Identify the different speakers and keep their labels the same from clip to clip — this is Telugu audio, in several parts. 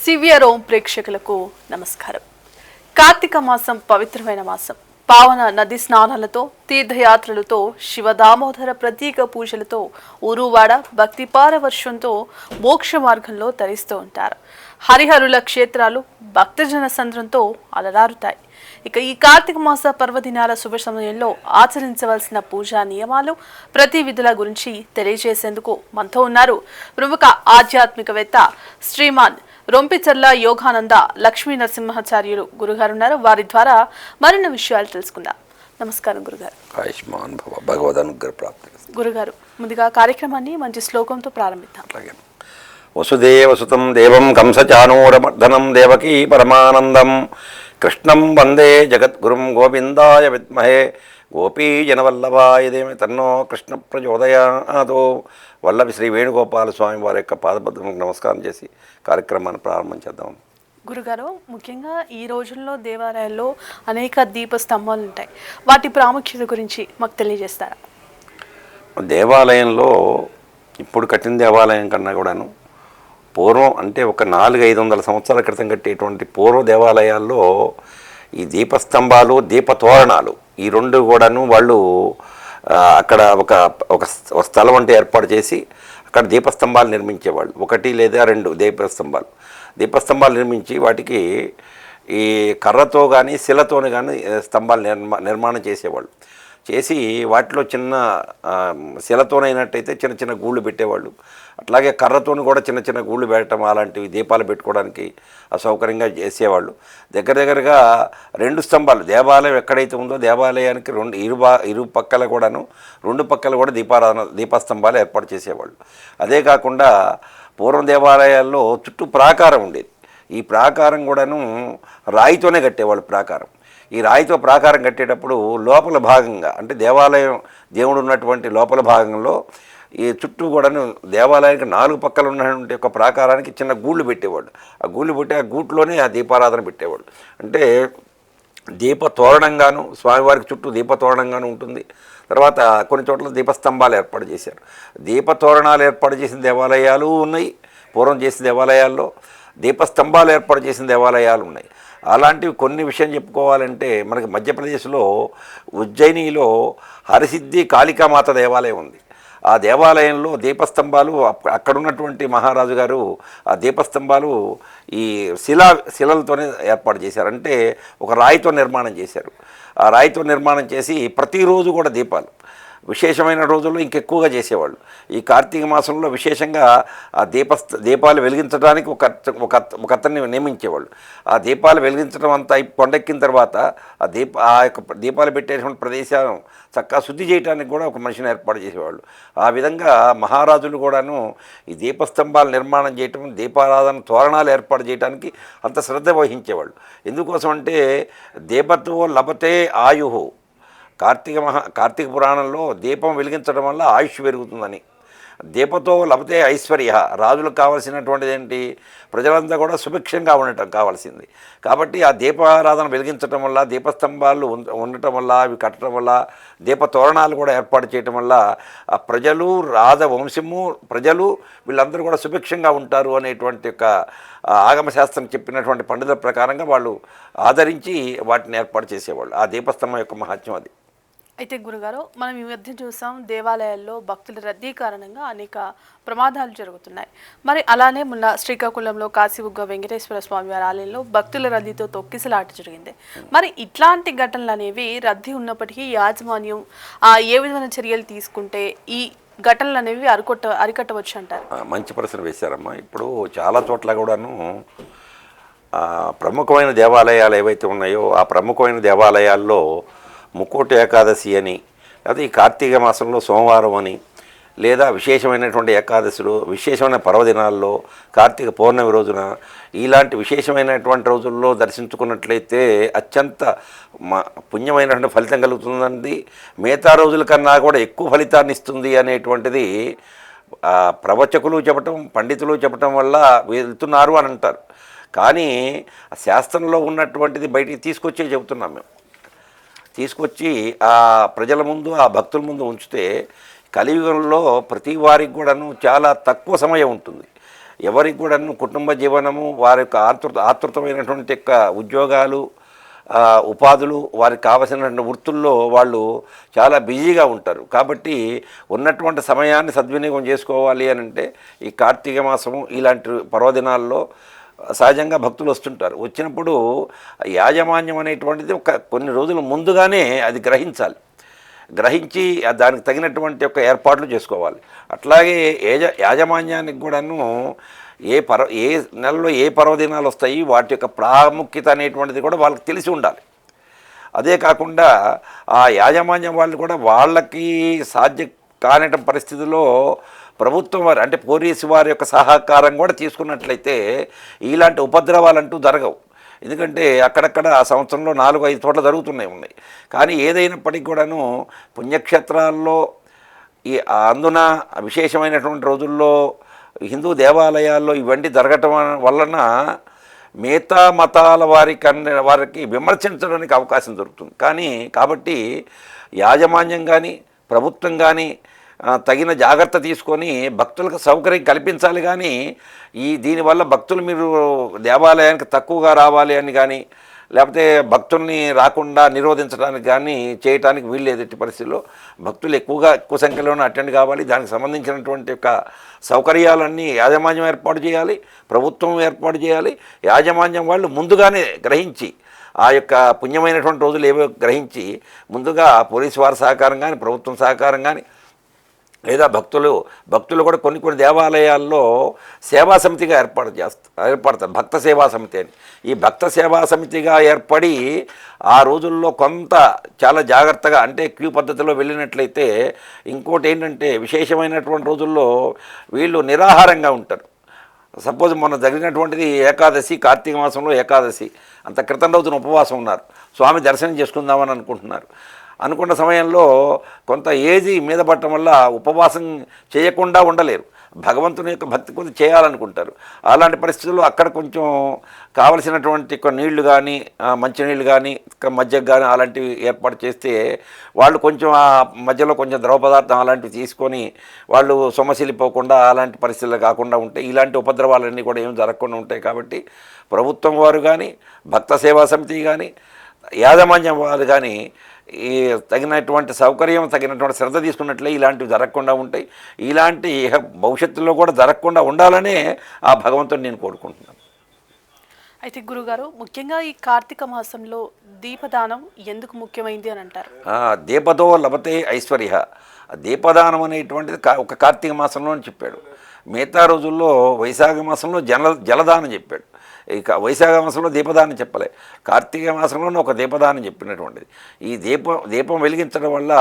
Speaker 1: సివియర్ ఓం ప్రేక్షకులకు నమస్కారం. కార్తీక మాసం పవిత్రమైన మాసం. పావన నది స్నానాలతో, తీర్థయాత్రలతో, శివదామోదర ప్రత్యేక పూజలతో ఊరువాడ భక్తి పారవర్షంతో మోక్ష మార్గంలో తరిస్తూ ఉంటారు. హరిహరుల క్షేత్రాలు భక్తజన సంద్రంతో అలరారుతాయి. ఇక ఈ కార్తీక మాస పర్వదినాల శుభ సమయంలో ఆచరించవలసిన పూజా నియమాలు, ప్రతి విధుల గురించి తెలియజేసేందుకు మనతో ఉన్నారు ప్రముఖ ఆధ్యాత్మికవేత్త శ్రీమాన్ రొంపిచర్ల యోగానంద లక్ష్మీ నరసింహాచార్యులు గురుగారు ఉన్నారు. వారి ద్వారా మరిన్ని విషయాలు తెలుసుకుందాం. నమస్కారం గురుగారు.
Speaker 2: ఆయుష్మాన్ భవ, భగవద్ అనుగ్రహ ప్రాప్తి.
Speaker 1: గురుగారు, ముందుగా కార్యక్రమాన్ని మంచి శ్లోకంతో ప్రారంభిద్దాం.
Speaker 2: అలాగే వసుదేవసుతం దేవం కంసచానూరమర్దనం దేవకీ పరమానందం కృష్ణం వందే జగద్గురుం గోవిందాయ విద్మహే గోపీజనవల్లభాయ ధీమహి తన్నో కృష్ణ ప్రచోదయాతో. వల్లభి శ్రీ వేణుగోపాల స్వామి వారి యొక్క పాదపద్మకు నమస్కారం చేసి కార్యక్రమాన్ని ప్రారంభం చేద్దాం.
Speaker 1: గురుగారు, ముఖ్యంగా ఈ రోజుల్లో దేవాలయాల్లో అనేక దీప స్తంభాలు ఉంటాయి. వాటి ప్రాముఖ్యత గురించి మాకు తెలియజేస్తారా?
Speaker 2: దేవాలయంలో ఇప్పుడు కట్టిన దేవాలయం కన్నా కూడాను పూర్వం, అంటే ఒక 400-500 సంవత్సరాల క్రితం కట్టేటువంటి పూర్వ దేవాలయాల్లో ఈ దీపస్తంభాలు, దీపతోరణాలు ఈ రెండు కూడాను వాళ్ళు అక్కడ ఒక స్థలం అంటే ఏర్పాటు చేసి అక్కడ దీపస్తంభాలు నిర్మించేవాళ్ళు. 1 లేదా 2 దీపస్తంభాలు నిర్మించి వాటికి ఈ కర్రతో కానీ శిలతోని కానీ స్తంభాలు నిర్మాణం చేసేవాళ్ళు. చేసి వాటిలో చిన్న శిలతోనైనట్టయితే చిన్న చిన్న గూళ్ళు పెట్టేవాళ్ళు. అట్లాగే కర్రతోని కూడా చిన్న చిన్న గూళ్ళు పెట్టడం, అలాంటివి దీపాలు పెట్టుకోవడానికి అసౌకర్యంగా చేసేవాళ్ళు. దగ్గరగా 2 స్తంభాలు, దేవాలయం ఎక్కడైతే ఉందో దేవాలయానికి ఇరు పక్కల కూడాను 2 పక్కల కూడా దీపస్తంభాలు ఏర్పాటు చేసేవాళ్ళు. అదే కాకుండా పూర్వం దేవాలయాల్లో చుట్టూ ప్రాకారం ఉండేది. ఈ ప్రాకారం కూడాను రాయితోనే కట్టేవాళ్ళు. ఈ రాయితో ప్రాకారం కట్టేటప్పుడు లోపల భాగంగా, అంటే దేవాలయం దేవుడు ఉన్నటువంటి లోపల భాగంలో ఈ చుట్టూ కూడాను దేవాలయానికి 4 పక్కల ఉన్నటువంటి ఒక ప్రాకారానికి చిన్న గూళ్ళు పెట్టేవాళ్ళు. ఆ గూళ్ళు పెట్టి ఆ గూట్లోనే ఆ దీపారాధన పెట్టేవాళ్ళు. అంటే దీపతోరణంగాను, స్వామివారికి చుట్టూ దీపతోరణంగాను ఉంటుంది. తర్వాత కొన్ని చోట్ల దీపస్తంభాలు ఏర్పాటు చేశారు. దీపతోరణాలు ఏర్పాటు చేసిన దేవాలయాలు ఉన్నాయి. పూర్వం చేసిన దేవాలయాల్లో దీపస్తంభాలు ఏర్పాటు చేసిన దేవాలయాలు ఉన్నాయి. అలాంటివి కొన్ని విషయం చెప్పుకోవాలంటే మనకి మధ్యప్రదేశ్లో ఉజ్జయినిలో హరసిద్ధి కాళికామాత దేవాలయం ఉంది. ఆ దేవాలయంలో దీపస్తంభాలు అక్కడ ఉన్నటువంటి మహారాజు గారు ఆ దీపస్తంభాలు ఈ శిలలతోనే ఏర్పాటు చేశారు. అంటే ఒక రాయితో నిర్మాణం చేశారు. ఆ రాయితో నిర్మాణం చేసి ప్రతిరోజు కూడా దీపాలు విశేషమైన రోజుల్లో ఇంకెక్కువగా చేసేవాళ్ళు. ఈ కార్తీక మాసంలో విశేషంగా ఆ దీపాలు వెలిగించడానికి ఒక అతన్ని నియమించేవాళ్ళు. ఆ దీపాలు వెలిగించడం అంతా కొండెక్కిన తర్వాత ఆ యొక్క దీపాలు పెట్టేటువంటి ప్రదేశాలను చక్కగా శుద్ధి చేయడానికి కూడా ఒక మనిషిని ఏర్పాటు చేసేవాళ్ళు. ఆ విధంగా మహారాజులు కూడాను ఈ దీపస్తంభాలు నిర్మాణం చేయటం, దీపారాధన తోరణాలు ఏర్పాటు చేయడానికి అంత శ్రద్ధ వహించేవాళ్ళు. ఎందుకోసం అంటే దీపతో లభతే ఆయుః. కార్తీక పురాణంలో దీపం వెలిగించడం వల్ల ఆయుష్ పెరుగుతుందని, దీపతో లభతే ఐశ్వర్య, రాజులకు కావాల్సినటువంటిది ఏంటి, ప్రజలంతా కూడా సుభిక్షంగా ఉండటం కావాల్సింది. కాబట్టి ఆ దీపారాధన వెలిగించడం వల్ల, దీపస్తంభాలు ఉండటం వల్ల, అవి కట్టడం వల్ల, దీపతోరణాలు కూడా ఏర్పాటు చేయటం వల్ల ఆ ప్రజలు, రాజవంశము, ప్రజలు వీళ్ళందరూ కూడా సుభిక్షంగా ఉంటారు అనేటువంటి ఒక ఆగమశాస్త్రం చెప్పినటువంటి పండితుల ప్రకారంగా వాళ్ళు ఆదరించి వాటిని ఏర్పాటు చేసేవాళ్ళు. ఆ దీపస్తంభం యొక్క మహత్యం అది.
Speaker 1: అయితే గురుగారు, మనం ఈ మధ్య చూసాం దేవాలయాల్లో భక్తుల రద్దీ కారణంగా అనేక ప్రమాదాలు జరుగుతున్నాయి. మరి అలానే మొన్న శ్రీకాకుళంలో కాశీబుగ్గ వెంకటేశ్వర స్వామి వారి ఆలయంలో భక్తుల రద్దీతో తొక్కిసలాట జరిగింది. మరి ఇట్లాంటి ఘటనలు అనేవి రద్దీ ఉన్నప్పటికీ యాజమాన్యం ఏ విధమైన చర్యలు తీసుకుంటే ఈ ఘటనలు అనేవి అరికట్టవచ్చు అంటారు?
Speaker 2: మంచి ప్రశ్న వేశారమ్మా. ఇప్పుడు చాలా చోట్ల కూడాను ప్రముఖమైన దేవాలయాలు ఏవైతే ఉన్నాయో ఆ ప్రముఖమైన దేవాలయాల్లో ముక్కోటి ఏకాదశి అని, లేదా ఈ కార్తీక మాసంలో సోమవారం అని, లేదా విశేషమైనటువంటి ఏకాదశులు, విశేషమైన పర్వదినాల్లో, కార్తీక పౌర్ణమి రోజున, ఇలాంటి విశేషమైనటువంటి రోజుల్లో దర్శించుకున్నట్లయితే అత్యంత పుణ్యమైనటువంటి ఫలితం కలుగుతుందండి. మిగతా రోజుల కన్నా కూడా ఎక్కువ ఫలితాన్ని ఇస్తుంది అనేటువంటిది ప్రవచకులు చెప్పటం, పండితులు చెప్పటం వల్ల వెళ్తున్నారు అని అంటారు. కానీ శాస్త్రంలో ఉన్నటువంటిది బయటికి తీసుకొచ్చే చెబుతున్నాం మేము. తీసుకొచ్చి ఆ ప్రజల ముందు, ఆ భక్తుల ముందు ఉంచితే కలియుగంలో ప్రతి వారికి కూడాను చాలా తక్కువ సమయం ఉంటుంది. ఎవరికి కూడా కుటుంబ జీవనము వారి యొక్క ఆతృతమైనటువంటి యొక్క ఉద్యోగాలు, ఉపాధులు, వారికి కావలసినటువంటి వృత్తుల్లో వాళ్ళు చాలా బిజీగా ఉంటారు. కాబట్టి ఉన్నటువంటి సమయాన్ని సద్వినియోగం చేసుకోవాలి అని అంటే ఈ కార్తీక మాసము ఇలాంటి పర్వదినాల్లో సహజంగా భక్తులు వస్తుంటారు. వచ్చినప్పుడు యాజమాన్యం అనేటువంటిది కొన్ని రోజుల ముందుగానే అది గ్రహించి దానికి తగినటువంటి యొక్క ఏర్పాట్లు చేసుకోవాలి. అట్లాగే యాజమాన్యానికి కూడాను ఏ నెలలో ఏ పర్వదినాలు వస్తాయి, వాటి యొక్క ప్రాముఖ్యత అనేటువంటిది కూడా వాళ్ళకి తెలిసి ఉండాలి. అదే కాకుండా ఆ యాజమాన్యం వాళ్ళు కూడా వాళ్ళకి సాధ్యం కాని పరిస్థితుల్లో ప్రభుత్వం వారు అంటే పోలీసు వారి యొక్క సహకారం కూడా తీసుకున్నట్లయితే ఇలాంటి ఉపద్రవాలంటూ జరగవు. ఎందుకంటే అక్కడక్కడ ఆ సంవత్సరంలో 4-5 చోట్ల ఉన్నాయి. కానీ ఏదైనప్పటికీ కూడాను పుణ్యక్షేత్రాల్లో అందున విశేషమైనటువంటి రోజుల్లో హిందూ దేవాలయాల్లో ఇవన్నీ జరగటం వలన మిగతా మతాల వారికి విమర్శించడానికి అవకాశం దొరుకుతుంది. కాబట్టి యాజమాన్యం కానీ ప్రభుత్వం కానీ తగిన జాగ్రత్త తీసుకొని భక్తులకు సౌకర్యం కల్పించాలి. కానీ దీనివల్ల భక్తులు మీరు దేవాలయానికి తక్కువగా రావాలి అని కానీ, లేకపోతే భక్తుల్ని రాకుండా నిరోధించడానికి కానీ చేయడానికి వీల్లేదు. ఎట్టి పరిస్థితుల్లో భక్తులు ఎక్కువ సంఖ్యలోనే అటెండ్ కావాలి. దానికి సంబంధించినటువంటి యొక్క సౌకర్యాలన్నీ యాజమాన్యం ఏర్పాటు చేయాలి, ప్రభుత్వం ఏర్పాటు చేయాలి. యాజమాన్యం వాళ్ళు ముందుగానే గ్రహించి ఆ యొక్క పుణ్యమైనటువంటి రోజులు ఏవో గ్రహించి ముందుగా పోలీసు వారి సహకారం కానీ, ప్రభుత్వం సహకారం కానీ, లేదా భక్తులు కూడా కొన్ని దేవాలయాల్లో సేవా సమితిగా ఏర్పడతారు. భక్త సేవా సమితి అని. ఈ భక్త సేవా సమితిగా ఏర్పడి ఆ రోజుల్లో కొంత చాలా జాగ్రత్తగా అంటే క్యూ పద్ధతిలో వెళ్ళినట్లయితే ఇంకోటి ఏంటంటే విశేషమైనటువంటి రోజుల్లో వీళ్ళు నిరాహారంగా ఉంటారు. సపోజ్ మొన్న జరిగినటువంటిది ఏకాదశి, కార్తీక మాసంలో ఏకాదశి, అంత క్రితం రోజున ఉపవాసం ఉన్నారు. స్వామి దర్శనం చేసుకుందామని అనుకున్న సమయంలో కొంత ఏజీ మీద పడటం వల్ల ఉపవాసం చేయకుండా ఉండలేరు. భగవంతుని యొక్క భక్తి కొద్ది చేయాలనుకుంటారు. అలాంటి పరిస్థితుల్లో అక్కడ కొంచెం కావలసినటువంటి నీళ్లు కానీ, మంచినీళ్ళు కానీ, మజ్జిగ కానీ అలాంటివి ఏర్పాటు చేస్తే వాళ్ళు కొంచెం ఆ మధ్యలో కొంచెం ద్రవ పదార్థం అలాంటివి తీసుకొని వాళ్ళు సొమ్మసిల్లిపోకుండా అలాంటి పరిస్థితులు కాకుండా ఉంటే ఇలాంటి ఉపద్రవాలన్నీ కూడా ఏం జరగకుండా ఉంటాయి. కాబట్టి ప్రభుత్వం వారు కానీ, భక్త సేవా సమితి కానీ, యాజమాన్యం వారు కానీ తగినటువంటి సౌకర్యం, తగినటువంటి శ్రద్ధ తీసుకున్నట్లే ఇలాంటివి జరగకుండా ఉంటాయి. ఇలాంటి భవిష్యత్తులో కూడా జరగకుండా ఉండాలనే ఆ భగవంతుని నేను కోరుకుంటున్నాను.
Speaker 1: అయితే గురుగారు, ముఖ్యంగా ఈ కార్తీక మాసంలో దీపదానం ఎందుకు ముఖ్యమైంది అని అంటారు?
Speaker 2: దీపతో లభతే ఐశ్వర్య. దీపదానం అనేటువంటిది ఒక కార్తీక మాసంలో అని చెప్పాడు. మిగతా రోజుల్లో వైశాఖ మాసంలో జలదానం చెప్పాడు. ఇక వైశాఖ మాసంలో దీపదానం చెప్పలే. కార్తీక మాసంలోనే ఒక దీపదానం చెప్పినటువంటిది. ఈ దీపం వెలిగించడం వల్ల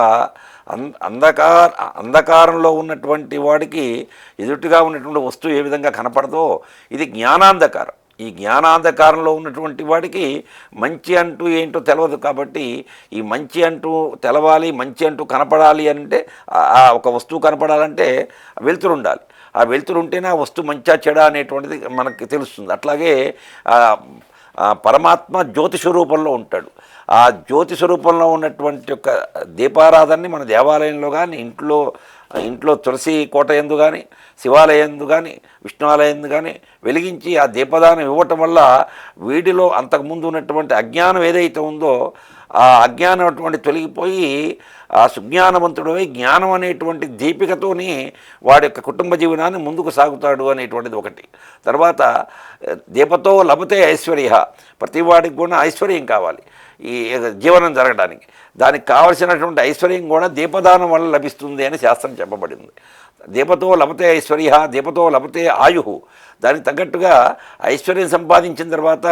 Speaker 2: అంధకారంలో ఉన్నటువంటి వాడికి ఎదుటిగా ఉన్నటువంటి వస్తువు ఏ విధంగా కనపడదో ఇది జ్ఞానాంధకారం. ఈ జ్ఞానాంధకారంలో ఉన్నటువంటి వాడికి మంచి అంటూ ఏంటో తెలియదు. కాబట్టి ఈ మంచి అంటూ తెలవాలి, మంచి అంటూ కనపడాలి అంటే ఒక వస్తువు కనపడాలంటే వెలుతురు ఉండాలి. ఆ వెలుతురు ఉంటేనే ఆ వస్తువు మంచిగా చెడా అనేటువంటిది మనకి తెలుస్తుంది. అట్లాగే పరమాత్మ జ్యోతి స్వరూపంలో ఉంటాడు. ఆ జ్యోతి స్వరూపంలో ఉన్నటువంటి యొక్క దీపారాధనని మన దేవాలయంలో కానీ, ఇంట్లో తులసి కోట యందు కానీ, శివాలయందు కానీ, విష్ణువాలయందు కానీ వెలిగించి ఆ దీపదానం ఇవ్వటం వల్ల వీటిలో అంతకుముందు ఉన్నటువంటి అజ్ఞానం ఏదైతే ఉందో ఆ అజ్ఞానం అటువంటి తొలగిపోయి ఆ సుజ్ఞానవంతుడై జ్ఞానం అనేటువంటి దీపికతోని వాడి యొక్క కుటుంబ జీవనాన్ని ముందుకు సాగుతాడు అనేటువంటిది ఒకటి. తర్వాత దీపతో లభతే ఐశ్వర్య. ప్రతి వాడికి కూడా ఐశ్వర్యం కావాలి ఈ జీవనం జరగడానికి. దానికి కావలసినటువంటి ఐశ్వర్యం కూడా దీపదానం వల్ల లభిస్తుంది అని శాస్త్రం చెప్పబడింది. దీపతో లభతే ఐశ్వర్య, దీపతో లభతే ఆయు. దానికి తగ్గట్టుగా ఐశ్వర్యం సంపాదించిన తర్వాత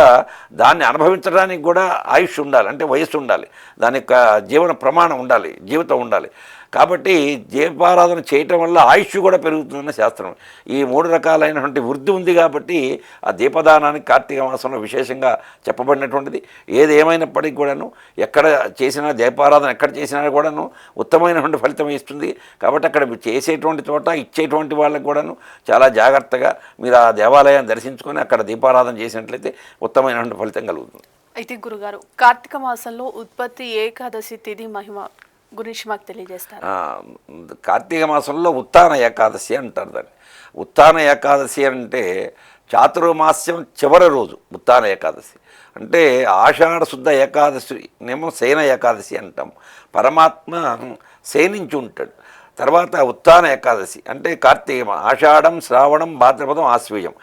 Speaker 2: దాన్ని అనుభవించడానికి కూడా ఆయుష్ ఉండాలి, అంటే వయస్సు ఉండాలి, దాని యొక్క జీవన ప్రమాణం ఉండాలి, జీవితం ఉండాలి. కాబట్టి దీపారాధన చేయటం వల్ల ఆయుష్ కూడా పెరుగుతుందన్న శాస్త్రం. ఈ 3 రకాలైనటువంటి వృద్ధి ఉంది. కాబట్టి ఆ దీపదానానికి కార్తీక మాసంలో విశేషంగా చెప్పబడినటువంటిది. ఏది ఏమైనప్పటికీ కూడాను ఎక్కడ చేసినా దీపారాధన ఎక్కడ చేసినా కూడాను ఉత్తమమైనటువంటి ఫలితం ఇస్తుంది. కాబట్టి అక్కడ చేసేటువంటి చోట ఇచ్చేటువంటి వాళ్ళకి కూడాను చాలా జాగ్రత్తగా మీరు ఆ దేవాలయాన్ని దర్శించుకొని అక్కడ దీపారాధన చేసినట్లయితే ఉత్తమమైనటువంటి ఫలితం కలుగుతుంది.
Speaker 1: అయితే గురుగారు, కార్తీక మాసంలో ఉత్పత్తి ఏకాదశి తిథి మహిమ గురించి మాకు తెలియజేస్తారు.
Speaker 2: కార్తీక మాసంలో ఉత్తాన ఏకాదశి అంటారు దాన్ని. ఉత్తాన ఏకాదశి అంటే చాతుర్మాస్యం చివరి రోజు ఉత్తాన ఏకాదశి. అంటే ఆషాఢ శుద్ధ ఏకాదశి నేమో శయన ఏకాదశి అంటాం. పరమాత్మ శయనించి ఉంటాడు. తర్వాత ఉత్తాన ఏకాదశి అంటే కార్తీక ఆషాఢం, శ్రావణం, భాద్రపదం, ఆశ్వీజం.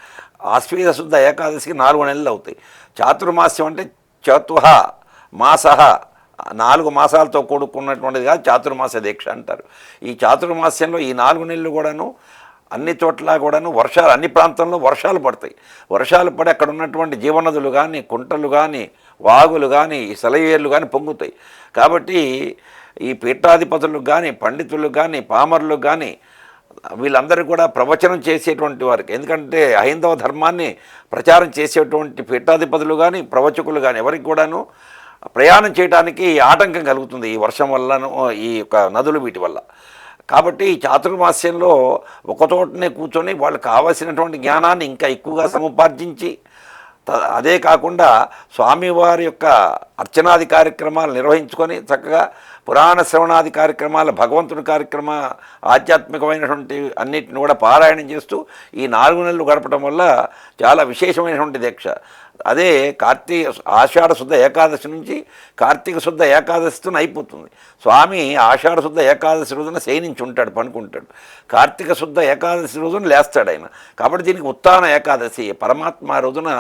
Speaker 2: ఆశ్వీజ శుద్ధ ఏకాదశికి 4 నెలలు అవుతాయి. చాతుర్మాస్యం అంటే చతుహ మాస, 4 మాసాలతో కూడుకున్నటువంటిది కాదు చాతుర్మాస దీక్ష అంటారు. ఈ చాతుర్మాస్యంలో ఈ 4 నెలలు కూడాను అన్ని చోట్ల కూడాను వర్షాలు, అన్ని ప్రాంతంలో వర్షాలు పడతాయి. వర్షాలు పడి అక్కడ ఉన్నటువంటి జీవనదులు కానీ, కుంటలు కానీ, వాగులు కానీ, సెలయేర్లు కానీ పొంగుతాయి. కాబట్టి ఈ పీఠాధిపతులకు కానీ, పండితులకు కానీ, పామరులకు కానీ వీళ్ళందరూ కూడా ప్రవచనం చేసేటువంటి వారికి, ఎందుకంటే హైందవ ధర్మాన్ని ప్రచారం చేసేటువంటి పీఠాధిపతులు కానీ, ప్రవచకులు కానీ ఎవరికి కూడాను ప్రయాణం చేయడానికి ఆటంకం కలుగుతుంది ఈ వర్షం వల్లను, ఈ యొక్క నదులు వీటి వల్ల. కాబట్టి ఈ చాతుర్మాస్యంలో ఒకచోటనే కూర్చొని వాళ్ళకి కావలసినటువంటి జ్ఞానాన్ని ఇంకా ఎక్కువగా సముపార్జించి, అదే కాకుండా స్వామివారి యొక్క అర్చనాది కార్యక్రమాలు నిర్వహించుకొని చక్కగా పురాణ శ్రవణాది కార్యక్రమాలు, భగవంతుడి ఆధ్యాత్మికమైనటువంటి అన్నిటిని కూడా పారాయణం చేస్తూ ఈ 4 నెలలు గడపడం వల్ల చాలా విశేషమైనటువంటి దీక్ష. అదే ఆషాఢ శుద్ధ ఏకాదశి నుంచి కార్తీక శుద్ధ ఏకాదశితో అయిపోతుంది. స్వామి ఆషాఢ శుద్ధ ఏకాదశి రోజున శయనించి ఉంటాడు, పనుకుంటాడు. కార్తీక శుద్ధ ఏకాదశి రోజున లేస్తాడు ఆయన. కాబట్టి దీనికి ఉత్తాన ఏకాదశి, పరమాత్మ రోజున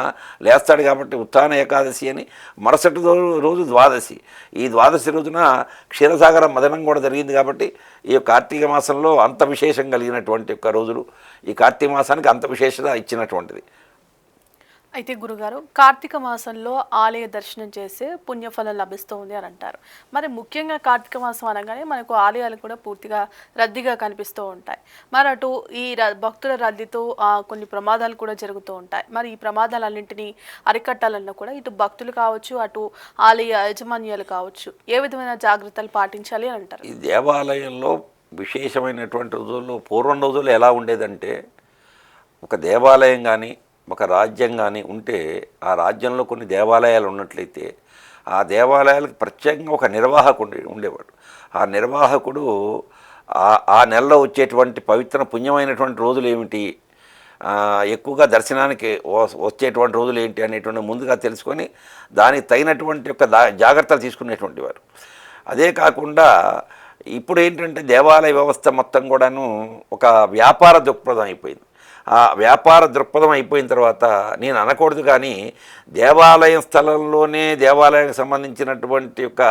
Speaker 2: లేస్తాడు కాబట్టి ఉత్తాన ఏకాదశి అని. మరుసటి రోజు ద్వాదశి. ఈ ద్వాదశి రోజున క్షీరసాగర మదనం కూడా జరిగింది. కాబట్టి ఈ కార్తీక మాసంలో అంత విశేషం కలిగినటువంటి యొక్క రోజులు, ఈ కార్తీక మాసానికి అంత విశేషత ఇచ్చినటువంటిది.
Speaker 1: అయితే గురుగారు, కార్తీక మాసంలో ఆలయ దర్శనం చేస్తే పుణ్యఫలం లభిస్తుంది అని అంటారు. మరి ముఖ్యంగా కార్తీక మాసం అనగానే మనకు ఆలయాలు కూడా పూర్తిగా రద్దీగా కనిపిస్తూ ఉంటాయి. మరి అటు ఈ భక్తుల రద్దీతో కొన్ని ప్రమాదాలు కూడా జరుగుతూ ఉంటాయి. మరి ఈ ప్రమాదాలన్నింటినీ అరికట్టాలన్నా కూడా ఇటు భక్తులు కావచ్చు, అటు ఆలయ యాజమాన్యాలు కావచ్చు, ఏ విధమైన జాగ్రత్తలు పాటించాలి అని అంటారు?
Speaker 2: ఈ దేవాలయంలో విశేషమైనటువంటి రోజుల్లో, పూర్వం రోజుల్లో ఎలా ఉండేదంటే, ఒక దేవాలయం కానీ ఒక రాజ్యం కానీ ఉంటే ఆ రాజ్యంలో కొన్ని దేవాలయాలు ఉన్నట్లయితే ఆ దేవాలయాలకు ప్రత్యేకంగా ఒక నిర్వాహకుడు ఉండేవాడు. ఆ నిర్వాహకుడు ఆ నెలలో వచ్చేటువంటి పవిత్ర పుణ్యమైనటువంటి రోజులు ఏమిటి, ఎక్కువగా దర్శనానికి వచ్చేటువంటి రోజులు ఏంటి అనేటువంటి ముందుగా తెలుసుకొని దానికి తగినటువంటి యొక్క జాగ్రత్తలు తీసుకునేటువంటి వారు. అదే కాకుండా ఇప్పుడు ఏంటంటే దేవాలయ వ్యవస్థ మొత్తం కూడాను ఒక వ్యాపార దృక్పథం అయిపోయింది. ఆ వ్యాపార దృక్పథం అయిపోయిన తర్వాత నేను అనకూడదు, కానీ దేవాలయం స్థలంలోనే దేవాలయానికి సంబంధించినటువంటి యొక్క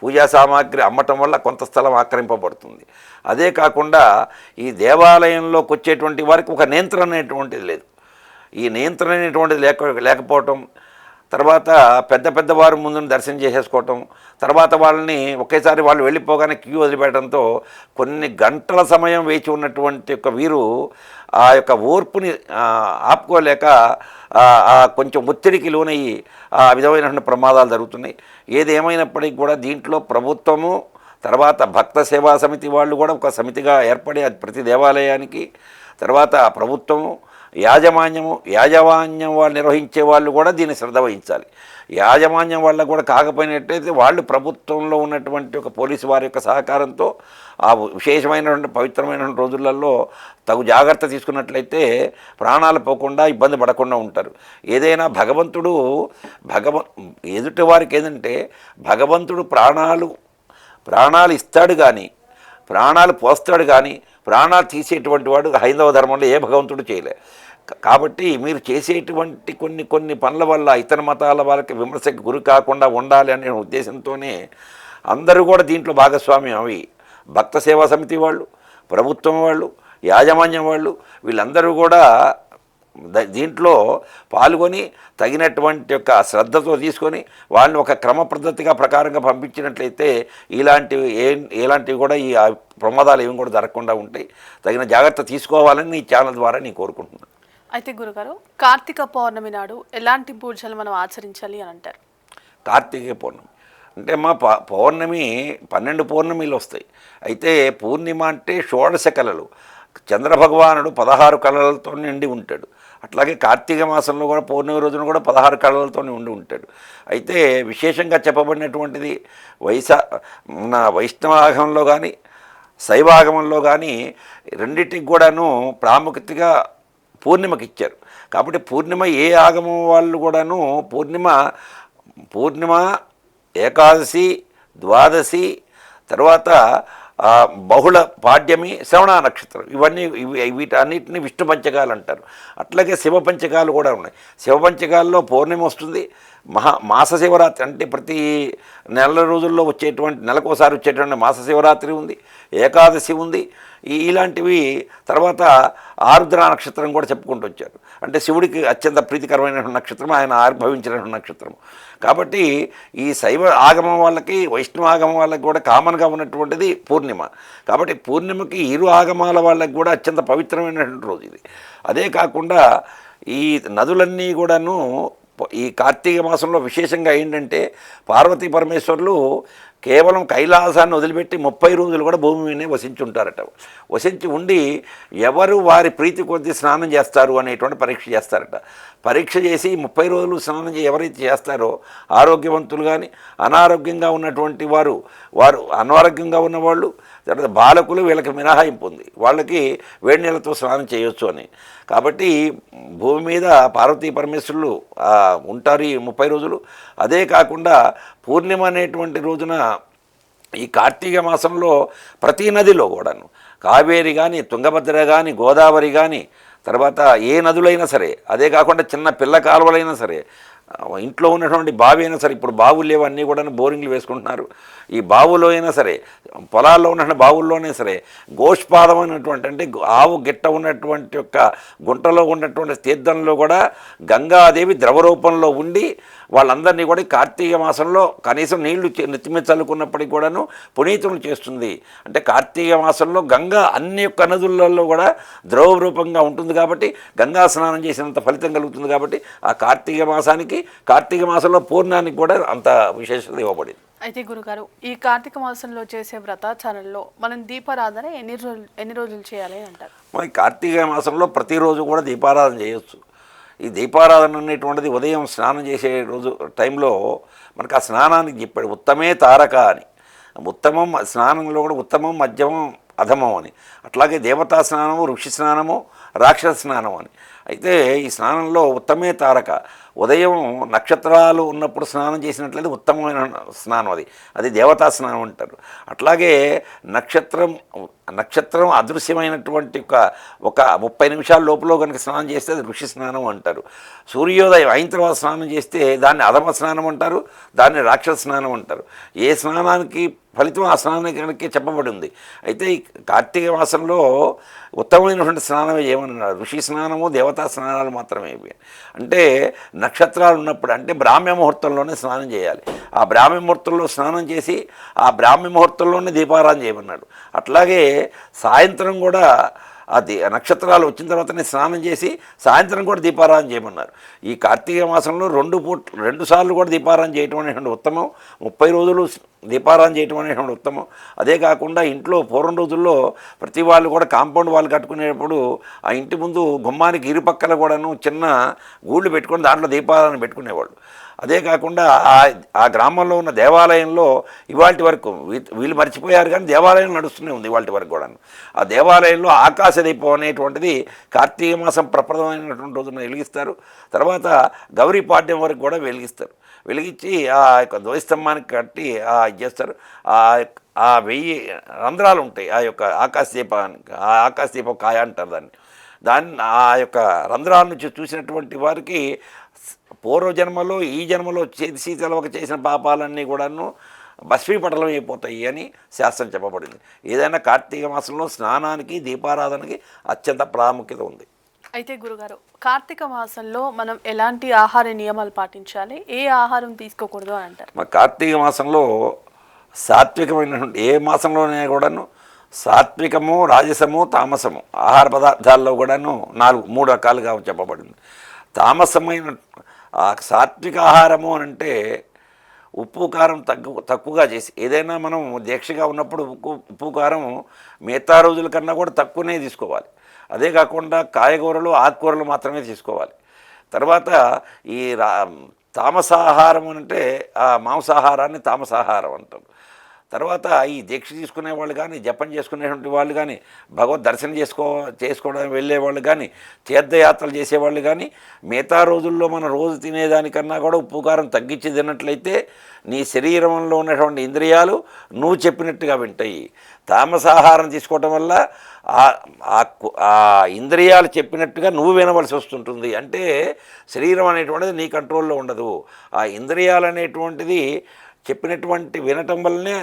Speaker 2: పూజా సామాగ్రి అమ్మటం వల్ల కొంత స్థలం ఆక్రమింపబడుతుంది. అదే కాకుండా ఈ దేవాలయంలోకి వచ్చేటువంటి వారికి ఒక నియంత్రణ అనేటువంటిది లేదు. ఈ నియంత్రణ అనేటువంటిది లేకపోవటం, తర్వాత పెద్ద వారు ముందు దర్శనం చేసేసుకోవటం, తర్వాత వాళ్ళని ఒకేసారి వాళ్ళు వెళ్ళిపోగానే క్యూ వదిలిపెట్టడంతో కొన్ని గంటల సమయం వేచి ఉన్నటువంటి యొక్క వీరు ఆ యొక్క ఓర్పుని ఆపుకోలేక కొంచెం ఒత్తిడికి లోనయ్యి ఆ విధమైనటువంటి ప్రమాదాలు జరుగుతున్నాయి. ఏదేమైనప్పటికీ కూడా దీంట్లో ప్రభుత్వము, తర్వాత భక్త సేవా సమితి వాళ్ళు కూడా ఒక సమితిగా ఏర్పడి ప్రతి దేవాలయానికి, తర్వాత ప్రభుత్వము, యాజమాన్యం వాళ్ళు నిర్వహించే వాళ్ళు కూడా దీన్ని శ్రద్ధ వహించాలి. యాజమాన్యం వాళ్ళకు కూడా కాకపోయినట్టయితే వాళ్ళు ప్రభుత్వంలో ఉన్నటువంటి ఒక పోలీసు వారి యొక్క సహకారంతో ఆ విశేషమైనటువంటి పవిత్రమైనటువంటి రోజులలో తగు జాగ్రత్త తీసుకున్నట్లయితే ప్రాణాలు పోకుండా ఇబ్బంది పడకుండా ఉంటారు. ఏదైనా ఎదుటి వారికి ఏంటంటే భగవంతుడు ప్రాణాలు ఇస్తాడు కానీ, ప్రాణాలు పోస్తాడు కానీ ప్రాణాలు తీసేటువంటి వాడు హైందవ ధర్మంలో ఏ భగవంతుడు చేయలే. కాబట్టి మీరు చేసేటువంటి కొన్ని పనుల వల్ల ఇతర మతాల వాళ్ళకి విమర్శకు గురి కాకుండా ఉండాలి అనే ఉద్దేశంతోనే అందరూ కూడా దీంట్లో భాగస్వామ్యం అవి భక్త సేవా సమితి వాళ్ళు, ప్రభుత్వం వాళ్ళు, యాజమాన్యం వాళ్ళు వీళ్ళందరూ కూడా దీంట్లో పాల్గొని తగినటువంటి యొక్క శ్రద్ధతో తీసుకొని వాళ్ళని ఒక క్రమ పద్ధతిగా ప్రకారంగా పంపించినట్లయితే ఇలాంటివి కూడా ఈ ప్రమాదాలు ఏమి కూడా జరగకుండా ఉంటాయి. తగిన జాగ్రత్త తీసుకోవాలని ఈ ఛానల్ ద్వారా నేను కోరుకుంటున్నాను.
Speaker 1: అయితే గురుగారు, కార్తీక పౌర్ణమి నాడు ఎలాంటి పూజలు మనం ఆచరించాలి అని అంటారు?
Speaker 2: కార్తీక పౌర్ణమి అంటే పౌర్ణమి 12 పౌర్ణమిలు వస్తాయి. అయితే పూర్ణిమ అంటే షోడశ కళలు. చంద్రభగవానుడు 16 కళలతో నిండి ఉంటాడు. అట్లాగే కార్తీక మాసంలో కూడా పౌర్ణమి రోజున కూడా 16 కళలతో ఉండి ఉంటాడు. అయితే విశేషంగా చెప్పబడినటువంటిది మన వైష్ణవాగమంలో కానీ శైవాగమంలో కానీ రెండింటికి కూడాను ప్రాముఖ్యతగా పూర్ణిమకి ఇచ్చారు. కాబట్టి పూర్ణిమ ఏ ఆగమం వాళ్ళు కూడాను పూర్ణిమ ఏకాదశి, ద్వాదశి, తర్వాత బహుళ పాడ్యమి, శ్రవణ నక్షత్రం, వీటన్నిటిని విష్ణు పంచకాలు అంటారు. అట్లాగే శివ పంచకాలు కూడా ఉన్నాయి. శివ పంచకాల్లో పౌర్ణమి వస్తుంది, మాస శివరాత్రి అంటే ప్రతి నెల రోజుల్లో వచ్చేటువంటి నెలకోసారి వచ్చేటువంటి మాస శివరాత్రి ఉంది, ఏకాదశి ఉంది, ఇలాంటివి. తర్వాత ఆరుద్ర నక్షత్రం కూడా చెప్పుకుంటూ వచ్చారు. అంటే శివుడికి అత్యంత ప్రీతికరమైన నక్షత్రం, ఆయన ఆవిర్భవించిన నక్షత్రం. కాబట్టి ఈ శైవ ఆగమం వాళ్ళకి వైష్ణవ ఆగమం వాళ్ళకి కూడా కామన్గా ఉన్నటువంటిది పూర్ణిమ. కాబట్టి పూర్ణిమకి ఇరు ఆగమాల వాళ్ళకి కూడా అత్యంత పవిత్రమైనటువంటి రోజు ఇది. అదే కాకుండా ఈ నదులన్నీ కూడాను ఈ కార్తీక మాసంలో విశేషంగా ఏంటంటే పార్వతీ పరమేశ్వరులు కేవలం కైలాసాన్ని వదిలిపెట్టి 30 రోజులు కూడా భూమి మీదనే వసించి ఉంటారట. వసించి ఉండి ఎవరు వారి ప్రీతి కొద్దీ స్నానం చేస్తారు అనేటువంటి పరీక్ష చేస్తారట. పరీక్ష చేసి 30 రోజులు స్నానం ఎవరైతే చేస్తారో ఆరోగ్యవంతులు కానీ అనారోగ్యంగా ఉన్నటువంటి వారు అనారోగ్యంగా ఉన్నవాళ్ళు, తర్వాత బాలకులు వీళ్ళకి మినహాయింపు ఉంది, వాళ్ళకి వేడి నీళ్ళతో స్నానం చేయొచ్చు అని. కాబట్టి భూమి మీద పార్వతీ పరమేశ్వరులు ఉంటారు ఈ 30 రోజులు. అదే కాకుండా పూర్ణిమ అనేటువంటి రోజున ఈ కార్తీక మాసంలో ప్రతి నదిలో కూడాను కావేరి కానీ, తుంగభద్ర కానీ, గోదావరి కానీ, తర్వాత ఏ నదులైనా సరే, అదే కాకుండా చిన్న పిల్ల కాలువలైనా సరే, ఇంట్లో ఉన్నటువంటి బావి అయినా సరే, ఇప్పుడు బావులు లేవు, అన్నీ కూడా బోరింగ్లు వేసుకుంటున్నారు. ఈ బావులో అయినా సరే, పొలాల్లో ఉన్నటువంటి బావుల్లోనే సరే, గోష్పాదం అనేటువంటి అంటే ఆవు గిట్ట ఉన్నటువంటి యొక్క గుంటలో ఉన్నటువంటి తీర్థంలో కూడా గంగాదేవి ద్రవరూపంలో ఉండి వాళ్ళందరినీ కూడా కార్తీక మాసంలో కనీసం నీళ్లు నెత్తిమీద చల్లుకున్నప్పటికీ కూడాను పునీతులు చేస్తుంది. అంటే కార్తీక మాసంలో గంగా అన్ని యొక్క నదులలో కూడా ద్రవ రూపంగా ఉంటుంది కాబట్టి గంగా స్నానం చేసినంత ఫలితం కలుగుతుంది. కాబట్టి ఆ కార్తీక మాసంలో పూర్ణానికి కూడా అంత విశేషత ఇవ్వబడింది.
Speaker 1: అయితే గురుగారు, ఈ కార్తీక మాసంలో చేసే వ్రతాచారంలో మనం దీపారాధన ఎన్ని రోజులు చేయాలి అంటారు?
Speaker 2: మరి కార్తీక మాసంలో ప్రతిరోజు కూడా దీపారాధన చేయొచ్చు. ఈ దీపారాధన అనేటువంటిది ఉదయం స్నానం చేసే రోజు టైంలో మనకు ఆ స్నానానికి చెప్పాడు ఉత్తమే తారక అని. ఉత్తమం స్నానంలో కూడా ఉత్తమం, మధ్యమం, అధమం అని. అట్లాగే దేవతా స్నానము, ఋషి స్నానము, రాక్షస స్నానం అని. అయితే ఈ స్నానంలో ఉత్తమే తారక, ఉదయం నక్షత్రాలు ఉన్నప్పుడు స్నానం చేసినట్లయితే ఉత్తమమైన స్నానం అది దేవతా స్నానం అంటారు. అట్లాగే నక్షత్రం అదృశ్యమైనటువంటి ఒక 30 నిమిషాల లోపల కనుక స్నానం చేస్తే అది ఋషి స్నానం అంటారు. సూర్యోదయం అయిన తర్వాత స్నానం చేస్తే దాన్ని అధమ స్నానం అంటారు, దాన్ని రాక్షస స్నానం అంటారు. ఏ స్నానానికి ఫలితం ఆ స్నానానికి చెప్పబడి ఉంది. అయితే ఈ కార్తీక మాసంలో ఉత్తమమైనటువంటి స్నానమే చేయమన్నారు. ఋషి స్నానము, దేవతా స్నానాలు మాత్రమే ఇవి. అంటే నక్షత్రాలు ఉన్నప్పుడు, అంటే బ్రాహ్మ్య ముహూర్తంలోనే స్నానం చేయాలి. ఆ బ్రాహ్మ్య ముహూర్తంలో స్నానం చేసి ఆ బ్రాహ్మ్య ముహూర్తంలోనే దీపారాధన చేయమన్నాడు. అట్లాగే సాయంత్రం కూడా నక్షత్రాలు వచ్చిన తర్వాతనే స్నానం చేసి సాయంత్రం కూడా దీపారాధన చేయమన్నారు. ఈ కార్తీక మాసంలో 2 సార్లు కూడా దీపారాధన చేయటం అనేటువంటి ఉత్తమం. 30 రోజులు దీపారాధన చేయటం అనేటువంటి ఉత్తమం. అదే కాకుండా ఇంట్లో పూర్వం రోజుల్లో ప్రతి వాళ్ళు కూడా కాంపౌండ్ వాళ్ళు కట్టుకునేటప్పుడు ఆ ఇంటి ముందు గుమ్మానికి ఇరుపక్కల కూడాను చిన్న గూళ్ళు పెట్టుకొని దాంట్లో దీపారాధన పెట్టుకునేవాళ్ళు. అదే కాకుండా ఆ గ్రామంలో ఉన్న దేవాలయంలో ఇవాళ వరకు వీళ్ళు మర్చిపోయారు కానీ దేవాలయం నడుస్తూనే ఉంది ఇవాళ వరకు కూడా. ఆ దేవాలయంలో ఆకాశ దీపం అనేటువంటిది కార్తీక మాసం ప్రప్రదమైనటువంటి రోజున వెలిగిస్తారు. తర్వాత గౌరీ పాడ్యం వరకు కూడా వెలిగిస్తారు. వెలిగించి ఆ యొక్క ధ్వజస్తంభానికి కట్టి చేస్తారు. ఆ 1000 రంధ్రాలు ఉంటాయి ఆ యొక్క ఆకాశదీపానికి. ఆ ఆకాశదీపం కాయ అంటారు దాన్ని. ఆ యొక్క రంధ్రాల నుంచి చూసినటువంటి వారికి పూర్వజన్మలో ఈ జన్మలో చేసి తెలవక చేసిన పాపాలన్నీ కూడాను భస్మీపటలం అయిపోతాయి అని శాస్త్రం చెప్పబడింది. ఏదైనా కార్తీక మాసంలో స్నానానికి, దీపారాధనకి అత్యంత ప్రాముఖ్యత ఉంది.
Speaker 1: అయితే గురుగారు, కార్తీక మాసంలో మనం ఎలాంటి ఆహార నియమాలు పాటించాలి, ఏ ఆహారం తీసుకోకూడదు అని అంటారు?
Speaker 2: మా కార్తీక మాసంలో సాత్వికమైనటువంటి ఏ మాసంలోనే కూడాను సాత్వికము, రాజసము, తామసము ఆహార పదార్థాల్లో కూడాను 3 రకాలుగా చెప్పబడింది. తామసమైన సాత్విక ఆహారము అని అంటే ఉప్పు కారం తక్కువగా చేసి, ఏదైనా మనం దీక్షగా ఉన్నప్పుడు ఉప్పు కారం మిగతా రోజుల కన్నా కూడా తక్కువనే తీసుకోవాలి. అదే కాకుండా కాయగూరలు ఆకుకూరలు మాత్రమే తీసుకోవాలి. తర్వాత ఈ తామసాహారం అంటే ఆ మాంసాహారాన్ని తామసాహారం అంటాం. తర్వాత ఈ దీక్ష తీసుకునే వాళ్ళు కానీ, జపం చేసుకునేటువంటి వాళ్ళు కానీ, భగవద్ దర్శనం చేసుకోవడానికి వెళ్ళేవాళ్ళు కానీ, తీర్థయాత్రలు చేసేవాళ్ళు కానీ, మిగతా రోజుల్లో మనం రోజు తినేదానికన్నా కూడా ఉప్పు కారం తగ్గించి తిన్నట్లయితే నీ శరీరంలో ఉన్నటువంటి ఇంద్రియాలు నువ్వు చెప్పినట్టుగా వింటాయి. తామసాహారం తీసుకోవటం వల్ల ఆ ఇంద్రియాలు చెప్పినట్టుగా నువ్వు వినవలసి వస్తుంటుంది. అంటే శరీరం అనేటువంటిది నీ కంట్రోల్లో ఉండదు. ఆ ఇంద్రియాలు అనేటువంటిది చెప్పినటువంటి వినటం వల్లనే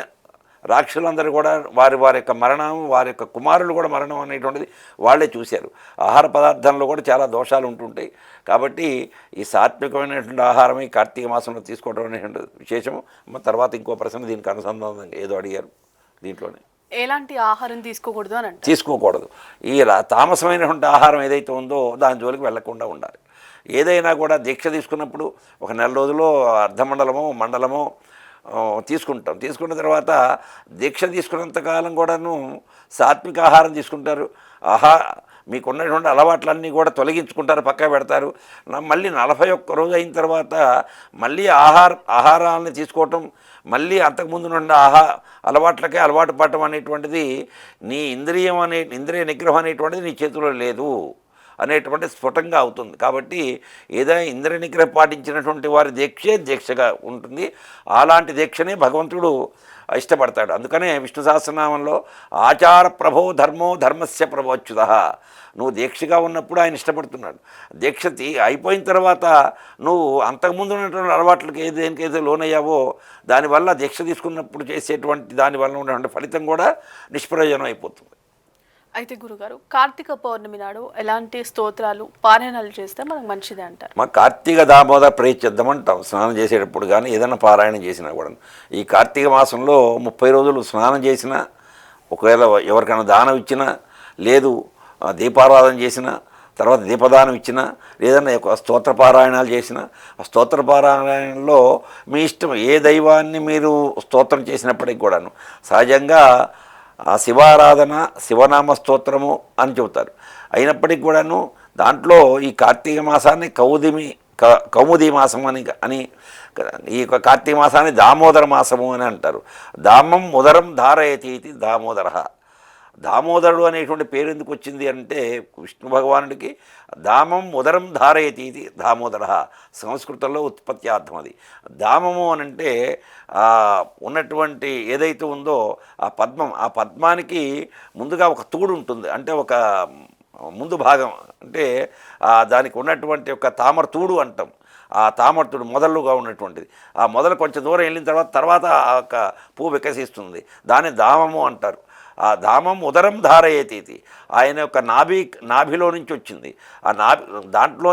Speaker 2: రాక్షసులందరూ కూడా వారి యొక్క మరణం, వారి యొక్క కుమారులు కూడా మరణం అనేటువంటిది వాళ్ళే చూశారు. ఆహార పదార్థంలో కూడా చాలా దోషాలు ఉంటుంటాయి. కాబట్టి ఈ సాత్వికమైనటువంటి ఆహారం ఈ కార్తీక మాసంలో తీసుకోవడం అనేటువంటి విశేషము. తర్వాత ఇంకో ప్రశ్న దీనికి అనుసంధానం ఏదో అడిగారు, దీంట్లోనే
Speaker 1: ఎలాంటి ఆహారం తీసుకోకూడదు అని అంటే
Speaker 2: తీసుకోకూడదు. ఈ తామసమైనటువంటి ఆహారం ఏదైతే ఉందో దాని జోలికి వెళ్లకుండా ఉండాలి. ఏదైనా కూడా దీక్ష తీసుకున్నప్పుడు ఒక నెల రోజులు అర్ధమండలమో మండలమో తీసుకున్న తర్వాత దీక్ష తీసుకున్నంతకాలం కూడాను సాత్విక ఆహారం తీసుకుంటారు. మీకున్నటువంటి అలవాట్లన్నీ కూడా తొలగించుకుంటారు, పక్కా పెడతారు. మళ్ళీ 41 రోజు అయిన తర్వాత మళ్ళీ ఆహారాన్ని తీసుకోవటం, మళ్ళీ అంతకుముందు నుండి అలవాట్లకే అలవాటు పడటం అనేటువంటిది నీ ఇంద్రియ నిగ్రహం అనేటువంటిది నీ చేతిలో లేదు అనేటువంటి స్ఫుటంగా అవుతుంది. కాబట్టి ఏదైనా ఇంద్రియ నిగ్రహం పాటించినటువంటి వారి దీక్షగా ఉంటుంది. అలాంటి దీక్షనే భగవంతుడు ఇష్టపడతాడు. అందుకనే విష్ణు సహస్రనామంలో ఆచార ప్రభో ధర్మో ధర్మస్య ప్రభోచ్యుత. నువ్వు దీక్షగా ఉన్నప్పుడు ఆయన ఇష్టపడుతున్నాడు. దీక్ష అయిపోయిన తర్వాత నువ్వు అంతకుముందు ఉన్నటువంటి అలవాట్లకి దేనికైతే లోనయ్యావో దానివల్ల దీక్ష తీసుకున్నప్పుడు చేసేటువంటి దానివల్ల ఉన్నటువంటి ఫలితం కూడా నిష్ప్రయోజనం అయిపోతుంది.
Speaker 1: అయితే గురుగారు, కార్తీక పౌర్ణమి నాడు ఎలాంటి స్తోత్రాలు పారాయణాలు చేస్తే మనకు మంచిది అంటారు?
Speaker 2: మా కార్తీక దామోదర ప్రయత్నిద్దామంటాం. స్నానం చేసేటప్పుడు కానీ ఏదైనా పారాయణం చేసినా కూడా ఈ కార్తీక మాసంలో 30 రోజులు స్నానం చేసినా, ఒకవేళ ఎవరికైనా దానం ఇచ్చినా, లేదు దీపారాధన చేసినా, తర్వాత దీపదానం ఇచ్చినా, లేదన్నా స్తోత్ర పారాయణాలు చేసిన, ఆ స్తోత్ర పారాయణంలో మీ ఇష్టం ఏ దైవాన్ని మీరు స్తోత్రం చేసినప్పటికీ కూడాను సహజంగా ఆ శివారాధన శివనామ స్తోత్రము అని చెబుతారు. అయినప్పటికీ కూడాను దాంట్లో ఈ కార్తీక మాసాన్ని కౌముది మాసం అని ఈ కార్తీక మాసాన్ని దామోదర మాసము అని అంటారు. దామం ఉదరం ధారయతి ఇది దామోదర. దామోదరుడు అనేటువంటి పేరు ఎందుకు వచ్చింది అంటే విష్ణు భగవానుడికి దామం ఉదరం ధారయతి ఇది దామోదర సంస్కృతంలో ఉత్పత్త్యార్థం. అది దామము అని అంటే ఉన్నటువంటి ఏదైతే ఉందో ఆ పద్మానికి ముందుగా ఒక తూడు ఉంటుంది. అంటే ఒక ముందు భాగం అంటే దానికి ఉన్నటువంటి ఒక తామర తూడు అంటాం. ఆ తామరతుడు మొదలుగా ఉన్నటువంటిది. ఆ మొదలు కొంచెం దూరం వెళ్ళిన తర్వాత ఆ యొక్క పువ్వు వికసిస్తుంది. దాన్ని దామము అంటారు. ఆ దామం ఉదరం ధారయతీతి ఆయన యొక్క నాభిలో నుంచి వచ్చింది. ఆ దాంట్లో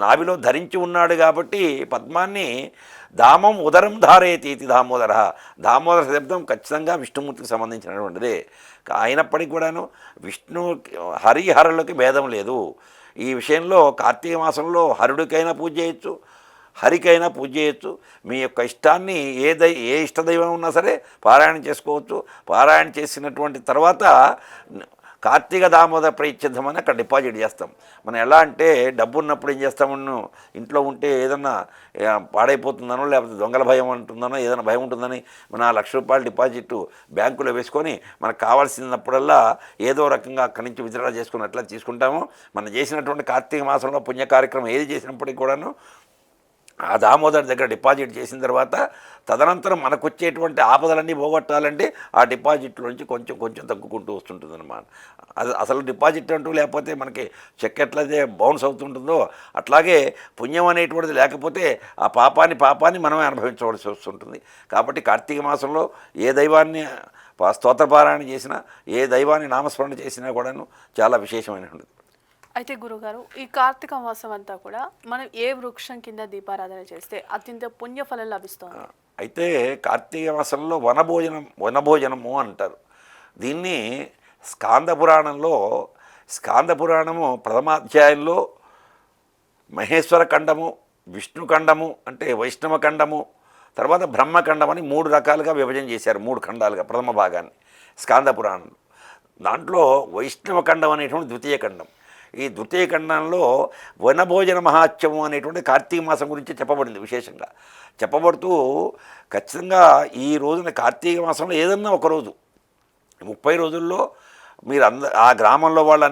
Speaker 2: నాభిలో ధరించి ఉన్నాడు కాబట్టి పద్మాన్ని దామం ఉదరం ధారయతీతి దామోదర. దామోదర శబ్దం ఖచ్చితంగా విష్ణుమూర్తికి సంబంధించినటువంటిదే. అయినప్పటికీ కూడాను హరిహరులకి భేదం లేదు. ఈ విషయంలో కార్తీక మాసంలో హరుడికైనా పూజ చేయొచ్చు, హరికైనా పూజ చేయొచ్చు. మీ యొక్క ఇష్టాన్ని ఏ ఇష్టదైవం ఉన్నా సరే పారాయణం చేసుకోవచ్చు. పారాయణ చేసినటువంటి తర్వాత కార్తీక దామోదర ప్రయత్నిద్దామని అక్కడ డిపాజిట్ చేస్తాం. మనం ఎలా అంటే డబ్బు ఉన్నప్పుడు ఏం చేస్తామను ఇంట్లో ఉంటే ఏదన్నా పాడైపోతుందనో లేకపోతే దొంగల భయం ఉంటుందనో ఏదైనా భయం ఉంటుందని మన ₹1,00,000 డిపాజిట్ బ్యాంకులో వేసుకొని మనకు కావాల్సినప్పుడల్లా ఏదో రకంగా అక్కడి నుంచి విత్డ్రా చేసుకుని అట్లా తీసుకుంటాము. మనం చేసినటువంటి కార్తీక మాసంలో పుణ్య కార్యక్రమం ఏది చేసినప్పటికీ కూడాను ఆ దామోదర్ దగ్గర డిపాజిట్ చేసిన తర్వాత తదనంతరం మనకు వచ్చేటువంటి ఆపదలన్నీ పోగొట్టాలంటే ఆ డిపాజిట్లో నుంచి కొంచెం తగ్గుకుంటూ వస్తుంటుంది అన్నమాట. అది అసలు డిపాజిట్ అంటూ లేకపోతే మనకి చెక్ ఎట్లయితే బౌన్స్ అవుతుంటుందో అట్లాగే పుణ్యం అనేటువంటిది లేకపోతే ఆ పాపాన్ని మనమే అనుభవించవలసి వస్తుంటుంది. కాబట్టి కార్తీక మాసంలో ఏ దైవాన్ని స్తోత్రపారాయణ చేసినా, ఏ దైవాన్ని నామస్మరణ చేసినా కూడాను చాలా విశేషమైనటువంటిది.
Speaker 1: అయితే గురుగారు, ఈ కార్తీక మాసం అంతా కూడా మనం ఏ వృక్షం కింద దీపారాధన చేస్తే అత్యంత పుణ్యఫలం లభిస్తుంది?
Speaker 2: అయితే కార్తీక మాసంలో వనభోజనము అంటారు. దీన్ని స్కాందపురాణము ప్రథమాధ్యాయంలో మహేశ్వర ఖండము, విష్ణుఖండము అంటే వైష్ణవ ఖండము, తర్వాత బ్రహ్మఖండం అని 3 రకాలుగా విభజన చేశారు. 3 ఖండాలుగా ప్రథమ భాగాన్ని స్కాంద పురాణంలో. దాంట్లో వైష్ణవ ఖండం అనేటువంటి ద్వితీయ ఖండం. ఈ ద్వితీయ ఖండంలో వనభోజన మహాత్మ్యం అనేటువంటి కార్తీక మాసం గురించి చెప్పబడింది. విశేషంగా చెప్పబడుతూ ఖచ్చితంగా ఈ రోజున కార్తీక మాసంలో ఏదన్నా ఒకరోజు 30 రోజుల్లో మీరు ఆ గ్రామంలో వాళ్ళు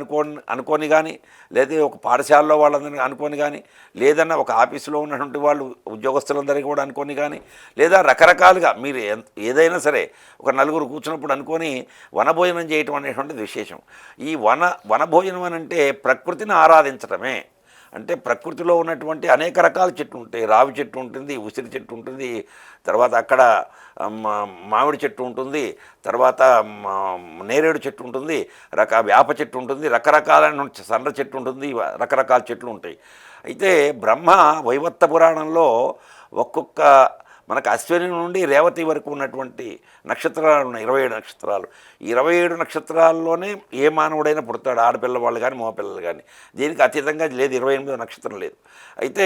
Speaker 2: అనుకోని కానీ, లేదా ఒక పాఠశాలలో వాళ్ళందరినీ అనుకోని కానీ, లేదన్నా ఒక ఆఫీసులో ఉన్నటువంటి వాళ్ళు ఉద్యోగస్తులందరికీ కూడా అనుకోని కానీ, లేదా రకరకాలుగా మీరు ఏదైనా సరే ఒక నలుగురు కూర్చున్నప్పుడు అనుకొని వనభోజనం చేయటం అనేటువంటిది విశేషం. ఈ వనభోజనం అని అంటే ప్రకృతిని ఆరాధించడమే. అంటే ప్రకృతిలో ఉన్నటువంటి అనేక రకాల చెట్లు ఉంటాయి. రావి చెట్టు ఉంటుంది, ఉసిరి చెట్టు ఉంటుంది, తర్వాత అక్కడ మామిడి చెట్టు ఉంటుంది, తర్వాత నేరేడు చెట్టు ఉంటుంది, వేప చెట్టు ఉంటుంది, రకరకాలైన సండ్ర చెట్టు ఉంటుంది, రకరకాల చెట్లు ఉంటాయి. అయితే బ్రహ్మ వైవత్త పురాణంలో ఒక్కొక్క మనకు అశ్విని నుండి రేవతి వరకు ఉన్నటువంటి నక్షత్రాలు ఉన్నాయి, 27 నక్షత్రాలు. ఈ 27 నక్షత్రాల్లోనే ఏ మానవుడైనా పుడతాడు, ఆడపిల్లవాళ్ళు కానీ మగపిల్లలు కానీ. దీనికి అతీతంగా లేదు, 28వ నక్షత్రం లేదు. అయితే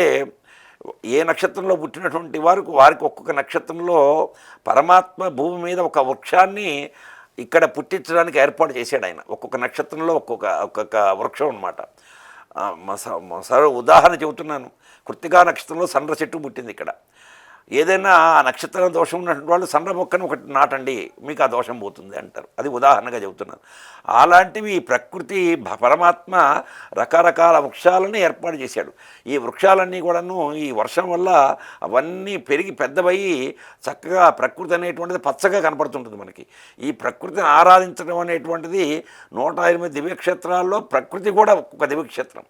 Speaker 2: ఏ నక్షత్రంలో పుట్టినటువంటి వారికి ఒక్కొక్క నక్షత్రంలో పరమాత్మ భూమి మీద ఒక వృక్షాన్ని ఇక్కడ పుట్టించడానికి ఏర్పాటు చేశాడు ఆయన. ఒక్కొక్క నక్షత్రంలో ఒక్కొక్క వృక్షం అన్నమాట. ఉదాహరణ చెబుతున్నాను. కృత్తికా నక్షత్రంలో సండ్ర చెట్టు పుట్టింది ఇక్కడ. ఏదైనా ఆ నక్షత్రం దోషం ఉన్నటువంటి వాళ్ళు సండ్ర మొక్కను ఒకటి నాటండి, మీకు ఆ దోషం పోతుంది అంటారు. అది ఉదాహరణగా చెబుతున్నాను. అలాంటివి ప్రకృతి పరమాత్మ రకరకాల వృక్షాలని ఏర్పాటు చేశాడు. ఈ వృక్షాలన్నీ కూడాను ఈ వర్షం వల్ల అవన్నీ పెరిగి పెద్దవయ్యి చక్కగా ప్రకృతి అనేటువంటిది పచ్చగా కనపడుతుంటుంది మనకి. ఈ ప్రకృతిని ఆరాధించడం అనేటువంటిది 108 దివ్యక్షేత్రాల్లో ప్రకృతి కూడా ఒక దివ్యక్షేత్రం,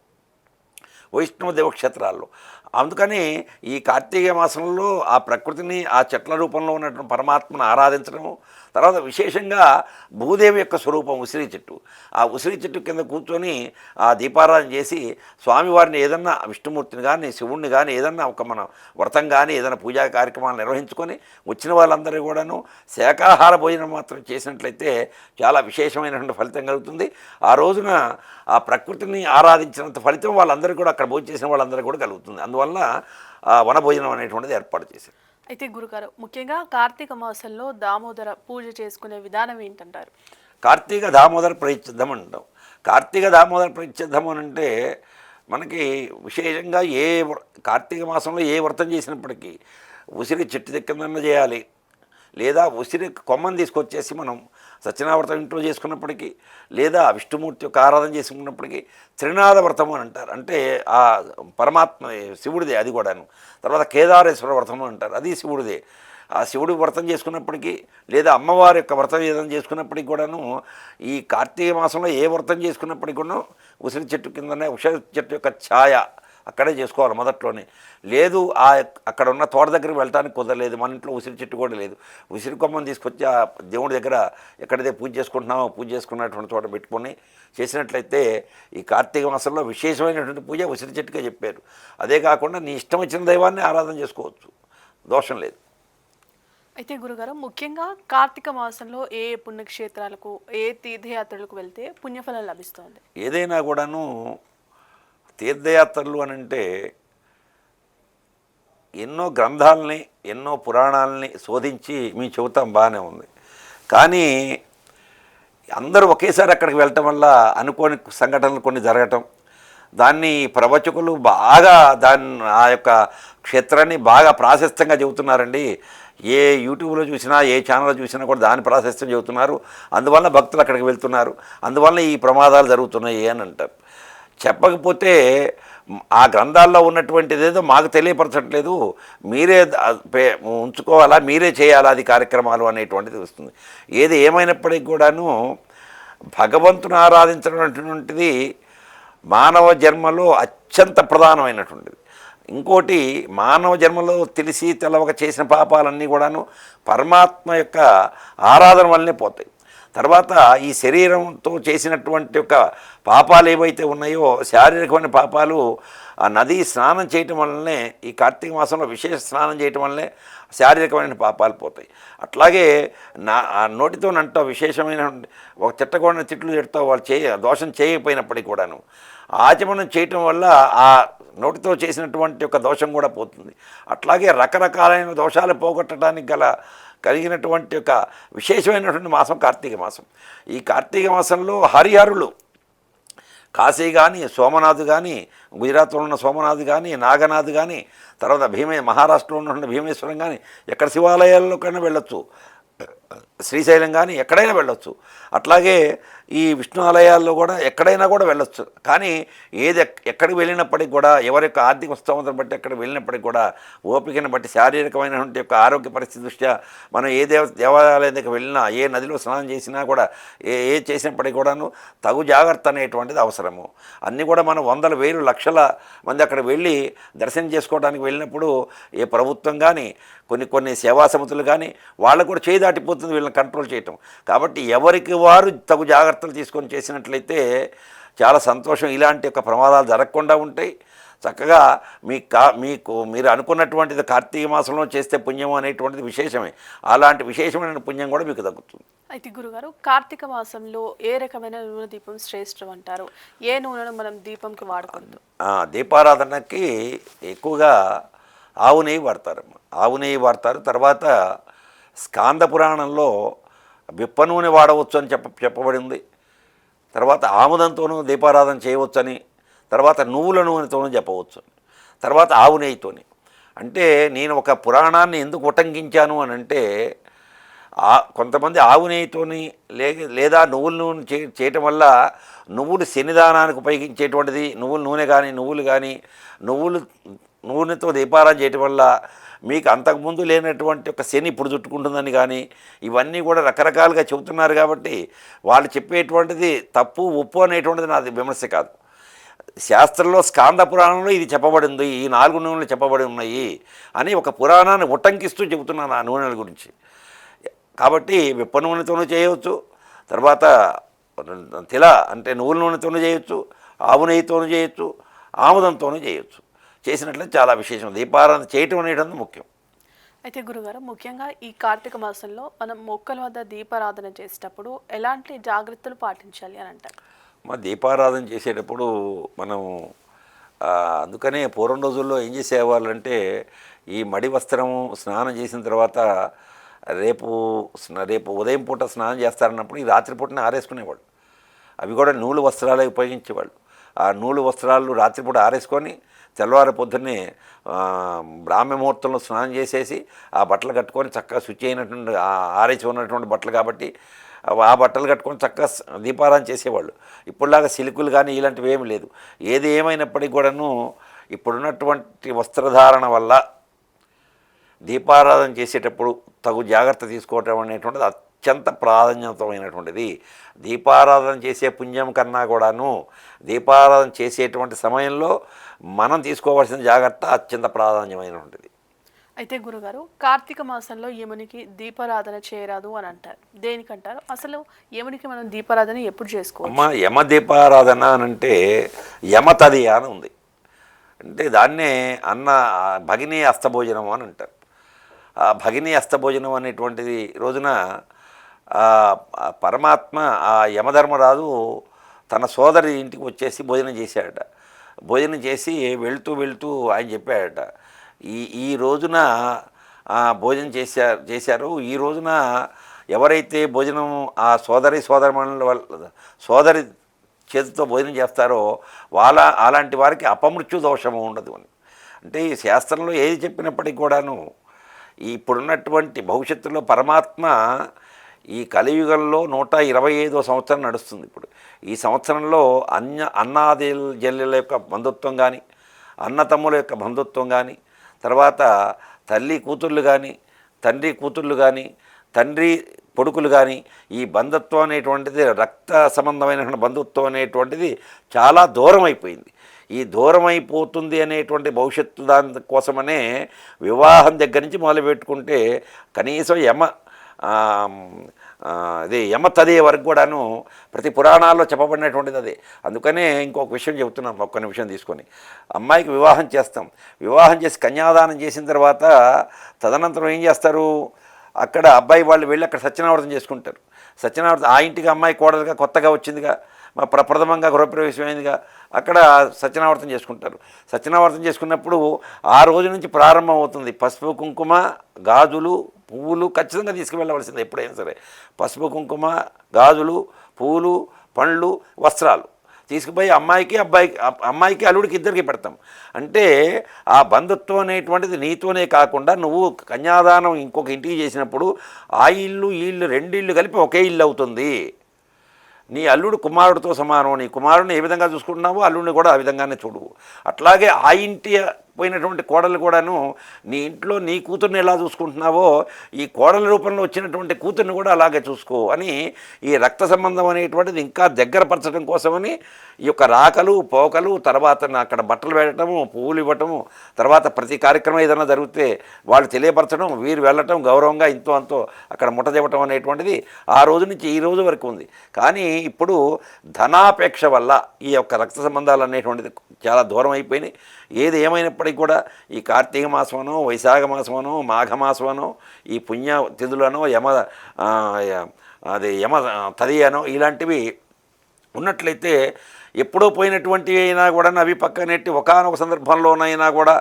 Speaker 2: వైష్ణవ దేవక్షేత్రాల్లో. అందుకని ఈ కార్తీక మాసంలో ఆ ప్రకృతిని ఆ చెట్ల రూపంలో ఉన్నటువంటి పరమాత్మను ఆరాధించడము, తర్వాత విశేషంగా భూదేవి యొక్క స్వరూపం ఉసిరి చెట్టు. ఆ ఉసిరి చెట్టు కింద కూర్చొని ఆ దీపారాధన చేసి స్వామివారిని ఏదన్నా విష్ణుమూర్తిని కానీ శివుణ్ణి కానీ ఏదన్నా ఒక మన వ్రతం కానీ ఏదైనా పూజా కార్యక్రమాలు నిర్వహించుకొని వచ్చిన వాళ్ళందరూ కూడాను శాకాహార భోజనం మాత్రం చేసినట్లయితే చాలా విశేషమైనటువంటి ఫలితం కలుగుతుంది. ఆ రోజున ఆ ప్రకృతిని ఆరాధించినంత ఫలితం వాళ్ళందరికీ కూడా అక్కడ భోజనం చేసిన వాళ్ళందరికీ కూడా కలుగుతుంది. అందువల్ల వనభోజనం అనేటువంటిది ఏర్పాటు చేశారు.
Speaker 1: అయితే గురుగారు, ముఖ్యంగా కార్తీక మాసంలో దామోదర పూజ చేసుకునే విధానం ఏంటంటారు?
Speaker 2: కార్తీక దామోదర ప్రయిచ్చిద్ధం అంటాం. కార్తీక దామోదర ప్రయిచ్చిద్ధం అని అంటే మనకి విశేషంగా కార్తీక మాసంలో ఏ వ్రతం చేసినప్పటికీ ఉసిరి చెట్టు దగ్గర చేయాలి, లేదా ఉసిరి కొమ్మని తీసుకొచ్చేసి మనం సత్యనావ్రతం ఇంట్లో చేసుకున్నప్పటికీ, లేదా విష్ణుమూర్తి యొక్క ఆరాధన చేసుకున్నప్పటికీ త్రినాద వ్రతం అని అంటారు. అంటే ఆ పరమాత్మ శివుడిదే అది కూడాను. తర్వాత కేదారేశ్వర వ్రతం అంటారు, అది శివుడిదే. ఆ శివుడి వ్రతం చేసుకున్నప్పటికీ, లేదా అమ్మవారి యొక్క వ్రతం ఏదైనా చేసుకున్నప్పటికీ కూడాను ఈ కార్తీక మాసంలో ఏ వ్రతం చేసుకున్నప్పటికీ కూడా ఉసిరి చెట్టు కిందనే ఉసిరి చెట్టు యొక్క ఛాయ అక్కడే చేసుకోవాలి మొదట్లోనే. లేదు అక్కడ ఉన్న తోట దగ్గరికి వెళ్ళడానికి కుదరలేదు, మన ఇంట్లో ఉసిరి చెట్టు కూడా లేదు, ఉసిరి కొమ్మని తీసుకొచ్చి ఆ దేవుడి దగ్గర ఎక్కడైతే పూజ చేసుకుంటున్నామో పూజ చేసుకున్నటువంటి చోట పెట్టుకొని చేసినట్లయితే ఈ కార్తీక మాసంలో విశేషమైనటువంటి పూజ ఉసిరి చెట్టుగా చెప్పారు. అదే కాకుండా నీ ఇష్టం వచ్చిన దైవాన్ని ఆరాధన చేసుకోవచ్చు, దోషం లేదు.
Speaker 1: అయితే గురుగారు, ముఖ్యంగా కార్తీక మాసంలో ఏ పుణ్యక్షేత్రాలకు ఏ తీర్థయాత్రలకు వెళ్తే పుణ్యఫలం లభిస్తుంది?
Speaker 2: ఏదైనా కూడాను తీర్థయాత్రలు అని అంటే ఎన్నో గ్రంథాలని ఎన్నో పురాణాలని శోధించి మేము చెబుతాం, బాగానే ఉంది. కానీ అందరూ ఒకేసారి అక్కడికి వెళ్ళటం వల్ల అనుకోని సంఘటనలు కొన్ని జరగటం, దాన్ని ప్రవచకులు బాగా ఆ యొక్క క్షేత్రాన్ని బాగా ప్రాశస్త్యంగా చెబుతున్నారండి. ఏ యూట్యూబ్లో చూసినా ఏ ఛానల్లో చూసినా కూడా దాని ప్రాశస్త్యం చెబుతున్నారు. అందువల్ల భక్తులు అక్కడికి వెళ్తున్నారు, అందువల్ల ఈ ప్రమాదాలు జరుగుతున్నాయి అని అంటారు. చెప్పకపోతే ఆ గ్రంథాల్లో ఉన్నటువంటిది ఏదో మాకు తెలియపరచట్లేదు, మీరే ఉంచుకోవాలా, మీరే చేయాలా అది కార్యక్రమాలు అనేటువంటిది వస్తుంది. ఏది ఏమైనప్పటికీ కూడాను భగవంతుని ఆరాధించడం అనేటువంటిది మానవ జన్మలో అత్యంత ప్రధానమైనటువంటిది. ఇంకోటి, మానవ జన్మలో తెలిసి తెలవక చేసిన పాపాలన్నీ కూడాను పరమాత్మ యొక్క ఆరాధన వల్లనే పోతాయి. తర్వాత ఈ శరీరంతో చేసినటువంటి యొక్క పాపాలు ఏవైతే ఉన్నాయో శారీరకమైన పాపాలు ఆ నది స్నానం చేయటం వల్లనే, ఈ కార్తీక మాసంలో విశేష స్నానం చేయటం వల్లనే శారీరకమైన పాపాలు పోతాయి. అట్లాగే నోటితో నంట విశేషమైన ఒక తిట్టకూడని తిట్లు తిడతావు, వాళ్ళు దోషం చేయకపోయినప్పటికీ కూడాను ఆచమనం చేయటం వల్ల ఆ నోటితో చేసినటువంటి ఒక దోషం కూడా పోతుంది. అట్లాగే రకరకాలైన దోషాలు పోగొట్టడానికి గల కలిగినటువంటి ఒక విశేషమైనటువంటి మాసం కార్తీక మాసం. ఈ కార్తీక మాసంలో హరిహరులు కాశీ కానీ, సోమనాథ్ కానీ, గుజరాత్లో ఉన్న సోమనాథ్ కానీ, నాగనాథ్ కానీ, తర్వాత మహారాష్ట్రలో ఉన్నటువంటి భీమేశ్వరం కానీ, ఎక్కడ శివాలయాల్లోకైనా వెళ్ళొచ్చు, శ్రీశైలం కానీ ఎక్కడైనా వెళ్ళొచ్చు. అట్లాగే ఈ విష్ణు ఆలయాల్లో కూడా ఎక్కడైనా కూడా వెళ్ళొచ్చు. కానీ ఎక్కడికి వెళ్ళినప్పటికి కూడా ఎవరి యొక్క ఆర్థిక స్తోమతను బట్టి ఎక్కడికి వెళ్ళినప్పటికి కూడా ఓపికను బట్టి శారీరకమైనటువంటి యొక్క ఆరోగ్య పరిస్థితి దృష్ట్యా మనం ఏ దేవాలయం దగ్గర వెళ్ళినా, ఏ నదిలో స్నానం చేసినా కూడా, ఏ చేసినప్పటికీ కూడాను తగు జాగ్రత్త అనేటువంటిది అవసరము. అన్నీ కూడా మనం వందల వేలు లక్షల మంది అక్కడ వెళ్ళి దర్శనం చేసుకోవడానికి వెళ్ళినప్పుడు ఏ ప్రభుత్వం కానీ, కొన్ని సేవా సమితులు కానీ వాళ్ళకు కూడా చేయి దాటిపోతుంది వీళ్ళని కంట్రోల్ చేయటం. కాబట్టి ఎవరికి వారు తగు జాగ్రత్తలు తీసుకొని చేసినట్లయితే చాలా సంతోషం. ఇలాంటి యొక్క ప్రమాదాలు జరగకుండా ఉంటాయి. చక్కగా మీరు అనుకున్నటువంటిది కార్తీక మాసంలో చేస్తే పుణ్యం అనేటువంటిది విశేషమే. అలాంటి విశేషమైన పుణ్యం కూడా మీకు దక్కుతుంది.
Speaker 1: అయితే గురుగారు, కార్తీక మాసంలో ఏ రకమైన నూనె దీపం శ్రేష్టం అంటారు? ఏ నూనెను మనం దీపంకి వాడకూడదు?
Speaker 2: దీపారాధనకి ఎక్కువగా ఆవు నెయ్యి వాడతారమ్మ. ఆవు నెయ్యి వాడతారు. తర్వాత స్కాంద పురాణంలో విప్ప నూనె వాడవచ్చు అని చెప్పబడింది. తర్వాత ఆముదంతోనూ దీపారాధన చేయవచ్చని, తర్వాత నువ్వుల నూనెతోనూ చెప్పవచ్చు, తర్వాత ఆవు నెయ్యితోని. అంటే నేను ఒక పురాణాన్ని ఎందుకు ఉటంకించాను అని అంటే, కొంతమంది ఆవు నెయ్యితోని లేదా నువ్వుల నూనె చేయటం వల్ల నువ్వులు శనిదానానికి ఉపయోగించేటువంటిది, నువ్వుల నూనె కానీ, నువ్వులు నూనెతో దీపారాధన చేయటం వల్ల మీకు అంతకుముందు లేనటువంటి ఒక శని ఇప్పుడు చుట్టుకుంటుందని కానీ, ఇవన్నీ కూడా రకరకాలుగా చెబుతున్నారు. కాబట్టి వాళ్ళు చెప్పేటువంటిది తప్పు ఒప్పు అనేటువంటిది నాది విమర్శ కాదు. శాస్త్రంలో స్కాంద పురాణంలో ఇది చెప్పబడింది, ఈ 4 నూనెలు చెప్పబడి ఉన్నాయి అని ఒక పురాణాన్ని ఉటంకిస్తూ చెబుతున్నాను ఆ నూనెల గురించి. కాబట్టి విప్ప నూనెతోనూ చేయవచ్చు, తర్వాత తిల అంటే నువ్వుల నూనెతోనూ చేయొచ్చు, ఆవు నెయ్యితోనూ చేయొచ్చు, ఆముదంతోనూ చేయొచ్చు. చేసినట్లయితే చాలా విశేషం. దీపారాధన చేయటం అనేది ముఖ్యం.
Speaker 1: అయితే గురుగారు, ముఖ్యంగా ఈ కార్తీక మాసంలో మనం మొక్కల వద్ద దీపారాధన చేసేటప్పుడు ఎలాంటి జాగ్రత్తలు పాటించాలి అని అంటారు?
Speaker 2: దీపారాధన చేసేటప్పుడు మనం అందుకనే పూర్వం రోజుల్లో ఏం చేసేవాళ్ళంటే, ఈ మడి వస్త్రము స్నానం చేసిన తర్వాత రేపు ఉదయం పూట స్నానం చేస్తారన్నప్పుడు ఈ రాత్రిపూటనే ఆరేసుకునేవాళ్ళు. అవి కూడా నూలు వస్త్రాలే ఉపయోగించేవాళ్ళు. ఆ నూలు వస్త్రాలు రాత్రిపూట ఆరేసుకొని తెల్లవారి పొద్దున్నే బ్రాహ్మ ముహూర్తంలో స్నానం చేసేసి ఆ బట్టలు కట్టుకొని చక్కగా శుచి అయినటువంటి ఆరేసి ఉన్నటువంటి బట్టలు కాబట్టి ఆ బట్టలు కట్టుకొని చక్కగా దీపారాధన చేసేవాళ్ళు. ఇప్పుడులాగా సిలుకులు కానీ ఇలాంటివి ఏమి లేదు. ఏది ఏమైనప్పటికీ కూడాను ఇప్పుడున్నటువంటి వస్త్రధారణ వల్ల దీపారాధన చేసేటప్పుడు తగు జాగ్రత్త తీసుకోవటం అనేటువంటిది అత్యంత ప్రాధాన్యతమైనటువంటిది. దీపారాధన చేసే పుణ్యం కన్నా కూడాను దీపారాధన చేసేటువంటి సమయంలో మనం తీసుకోవాల్సిన జాగ్రత్త అత్యంత ప్రాధాన్యమైనటువంటిది.
Speaker 1: అయితే గురుగారు, కార్తీక మాసంలో యమునికి దీపారాధన చేయరాదు అని అంటారు. దేనికంటారు? అసలు యమునికి మనం దీపారాధన ఎప్పుడు చేసుకోవాలి?
Speaker 2: యమ దీపారాధన అనంటే యమతదియ అని ఉంది. అంటే దాన్నే భగినీ అస్తభోజనం అని అంటారు. ఆ భగినీ అస్తభోజనం అనేటువంటిది రోజున పరమాత్మ ఆ యమధర్మరాజు తన సోదరి ఇంటికి వచ్చేసి భోజనం చేశాడట. భోజనం చేసి వెళ్తూ ఆయన చెప్పాడట, ఈ రోజున భోజనం చేశారు. ఈ రోజున ఎవరైతే భోజనం ఆ సోదరి చేతితో భోజనం చేస్తారో అలాంటి వారికి అపమృత్యు దోషము ఉండదు అని. అంటే ఈ శాస్త్రంలో ఏది చెప్పినప్పటికీ కూడాను ఇప్పుడున్నటువంటి భవిష్యత్తులో పరమాత్మ ఈ కలియుగంలో 125వ సంవత్సరం నడుస్తుంది. ఇప్పుడు ఈ సంవత్సరంలో అన్నాది జల్లుల యొక్క బంధుత్వం కానీ, అన్నతమ్ముల యొక్క బంధుత్వం కానీ, తర్వాత తల్లి కూతుళ్ళు కానీ, తండ్రి కూతుళ్ళు కానీ, తండ్రి కొడుకులు కానీ, ఈ బంధుత్వం అనేటువంటిది రక్త సంబంధమైనటువంటి బంధుత్వం అనేటువంటిది చాలా దూరం అయిపోయింది. ఈ దూరం అయిపోతుంది అనేటువంటి భవిష్యత్తు దాని కోసమనే వివాహం దగ్గర నుంచి మొదలుపెట్టుకుంటే కనీసం యమతదియ వరకు కూడాను ప్రతి పురాణాల్లో చెప్పబడినటువంటిది అదే. అందుకనే ఇంకొక విషయం చెబుతున్నాం, ఒక్క నిమిషం తీసుకొని. అమ్మాయికి వివాహం చేస్తాం, వివాహం చేసి కన్యాదానం చేసిన తర్వాత తదనంతరం ఏం చేస్తారు, అక్కడ అబ్బాయి వాళ్ళు వెళ్ళి అక్కడ సత్యనావర్తం చేసుకుంటారు. సత్యనావర్తం ఆ ఇంటికి అమ్మాయి కోడలుగా కొత్తగా వచ్చిందిగా, ప్రథమంగా గృహప్రవేశమైందిగా, అక్కడ సత్యనావర్తం చేసుకుంటారు. సత్యనావర్తం చేసుకున్నప్పుడు ఆ రోజు నుంచి ప్రారంభం అవుతుంది పసుపు కుంకుమ, గాజులు, పువ్వులు ఖచ్చితంగా తీసుకువెళ్ళవలసింది ఎప్పుడైనా సరే. పసుపు కుంకుమ, గాజులు, పువ్వులు, పండ్లు, వస్త్రాలు తీసుకుపోయి అమ్మాయికి అల్లుడికి ఇద్దరికి పెడతాం. అంటే ఆ బంధుత్వం అనేటువంటిది నీతోనే కాకుండా నువ్వు కన్యాదానం ఇంకొక ఇంటికి చేసినప్పుడు ఆ ఇల్లు ఈ ఇల్లు రెండు ఇళ్ళు కలిపి ఒకే ఇల్లు అవుతుంది. నీ అల్లుడు కుమారుడితో సమానం. నీ కుమారుడిని ఏ విధంగా చూసుకుంటున్నావో అల్లుడిని కూడా ఆ విధంగానే చూడు. అట్లాగే ఆ ఇంటి పోయినటువంటి కోడలు కూడాను నీ ఇంట్లో నీ కూతుర్ని ఎలా చూసుకుంటున్నావో ఈ కోడల రూపంలో వచ్చినటువంటి కూతుర్ని కూడా అలాగే చూసుకో అని ఈ రక్త సంబంధం అనేటువంటిది ఇంకా దగ్గరపరచడం కోసమని ఈ యొక్క రాకలు పోకలు, తర్వాత అక్కడ బట్టలు పెట్టడము, పువ్వులు ఇవ్వటము, తర్వాత ప్రతి కార్యక్రమం ఏదైనా జరిగితే వాళ్ళు తెలియపరచడం, వీరు వెళ్ళటం గౌరవంగా ఇంతో అంతో అక్కడ ముట్ట చెప్పడం అనేటువంటిది ఆ రోజు నుంచి ఈ రోజు వరకు ఉంది. కానీ ఇప్పుడు ధనాపేక్ష వల్ల ఈ యొక్క రక్త సంబంధాలు అనేటువంటిది చాలా దూరం అయిపోయినాయి. ఏది ఏమైనప్పటికీ కూడా ఈ కార్తీక మాసమనో, వైశాఖ మాసమనో, మాఘమాసమనో, ఈ పుణ్య తిథులనో, యమ తదియనో ఇలాంటివి ఉన్నట్లయితే ఎప్పుడో పోయినటువంటి అయినా కూడా అవి పక్కనెట్టి ఒకానొక సందర్భంలోనైనా కూడా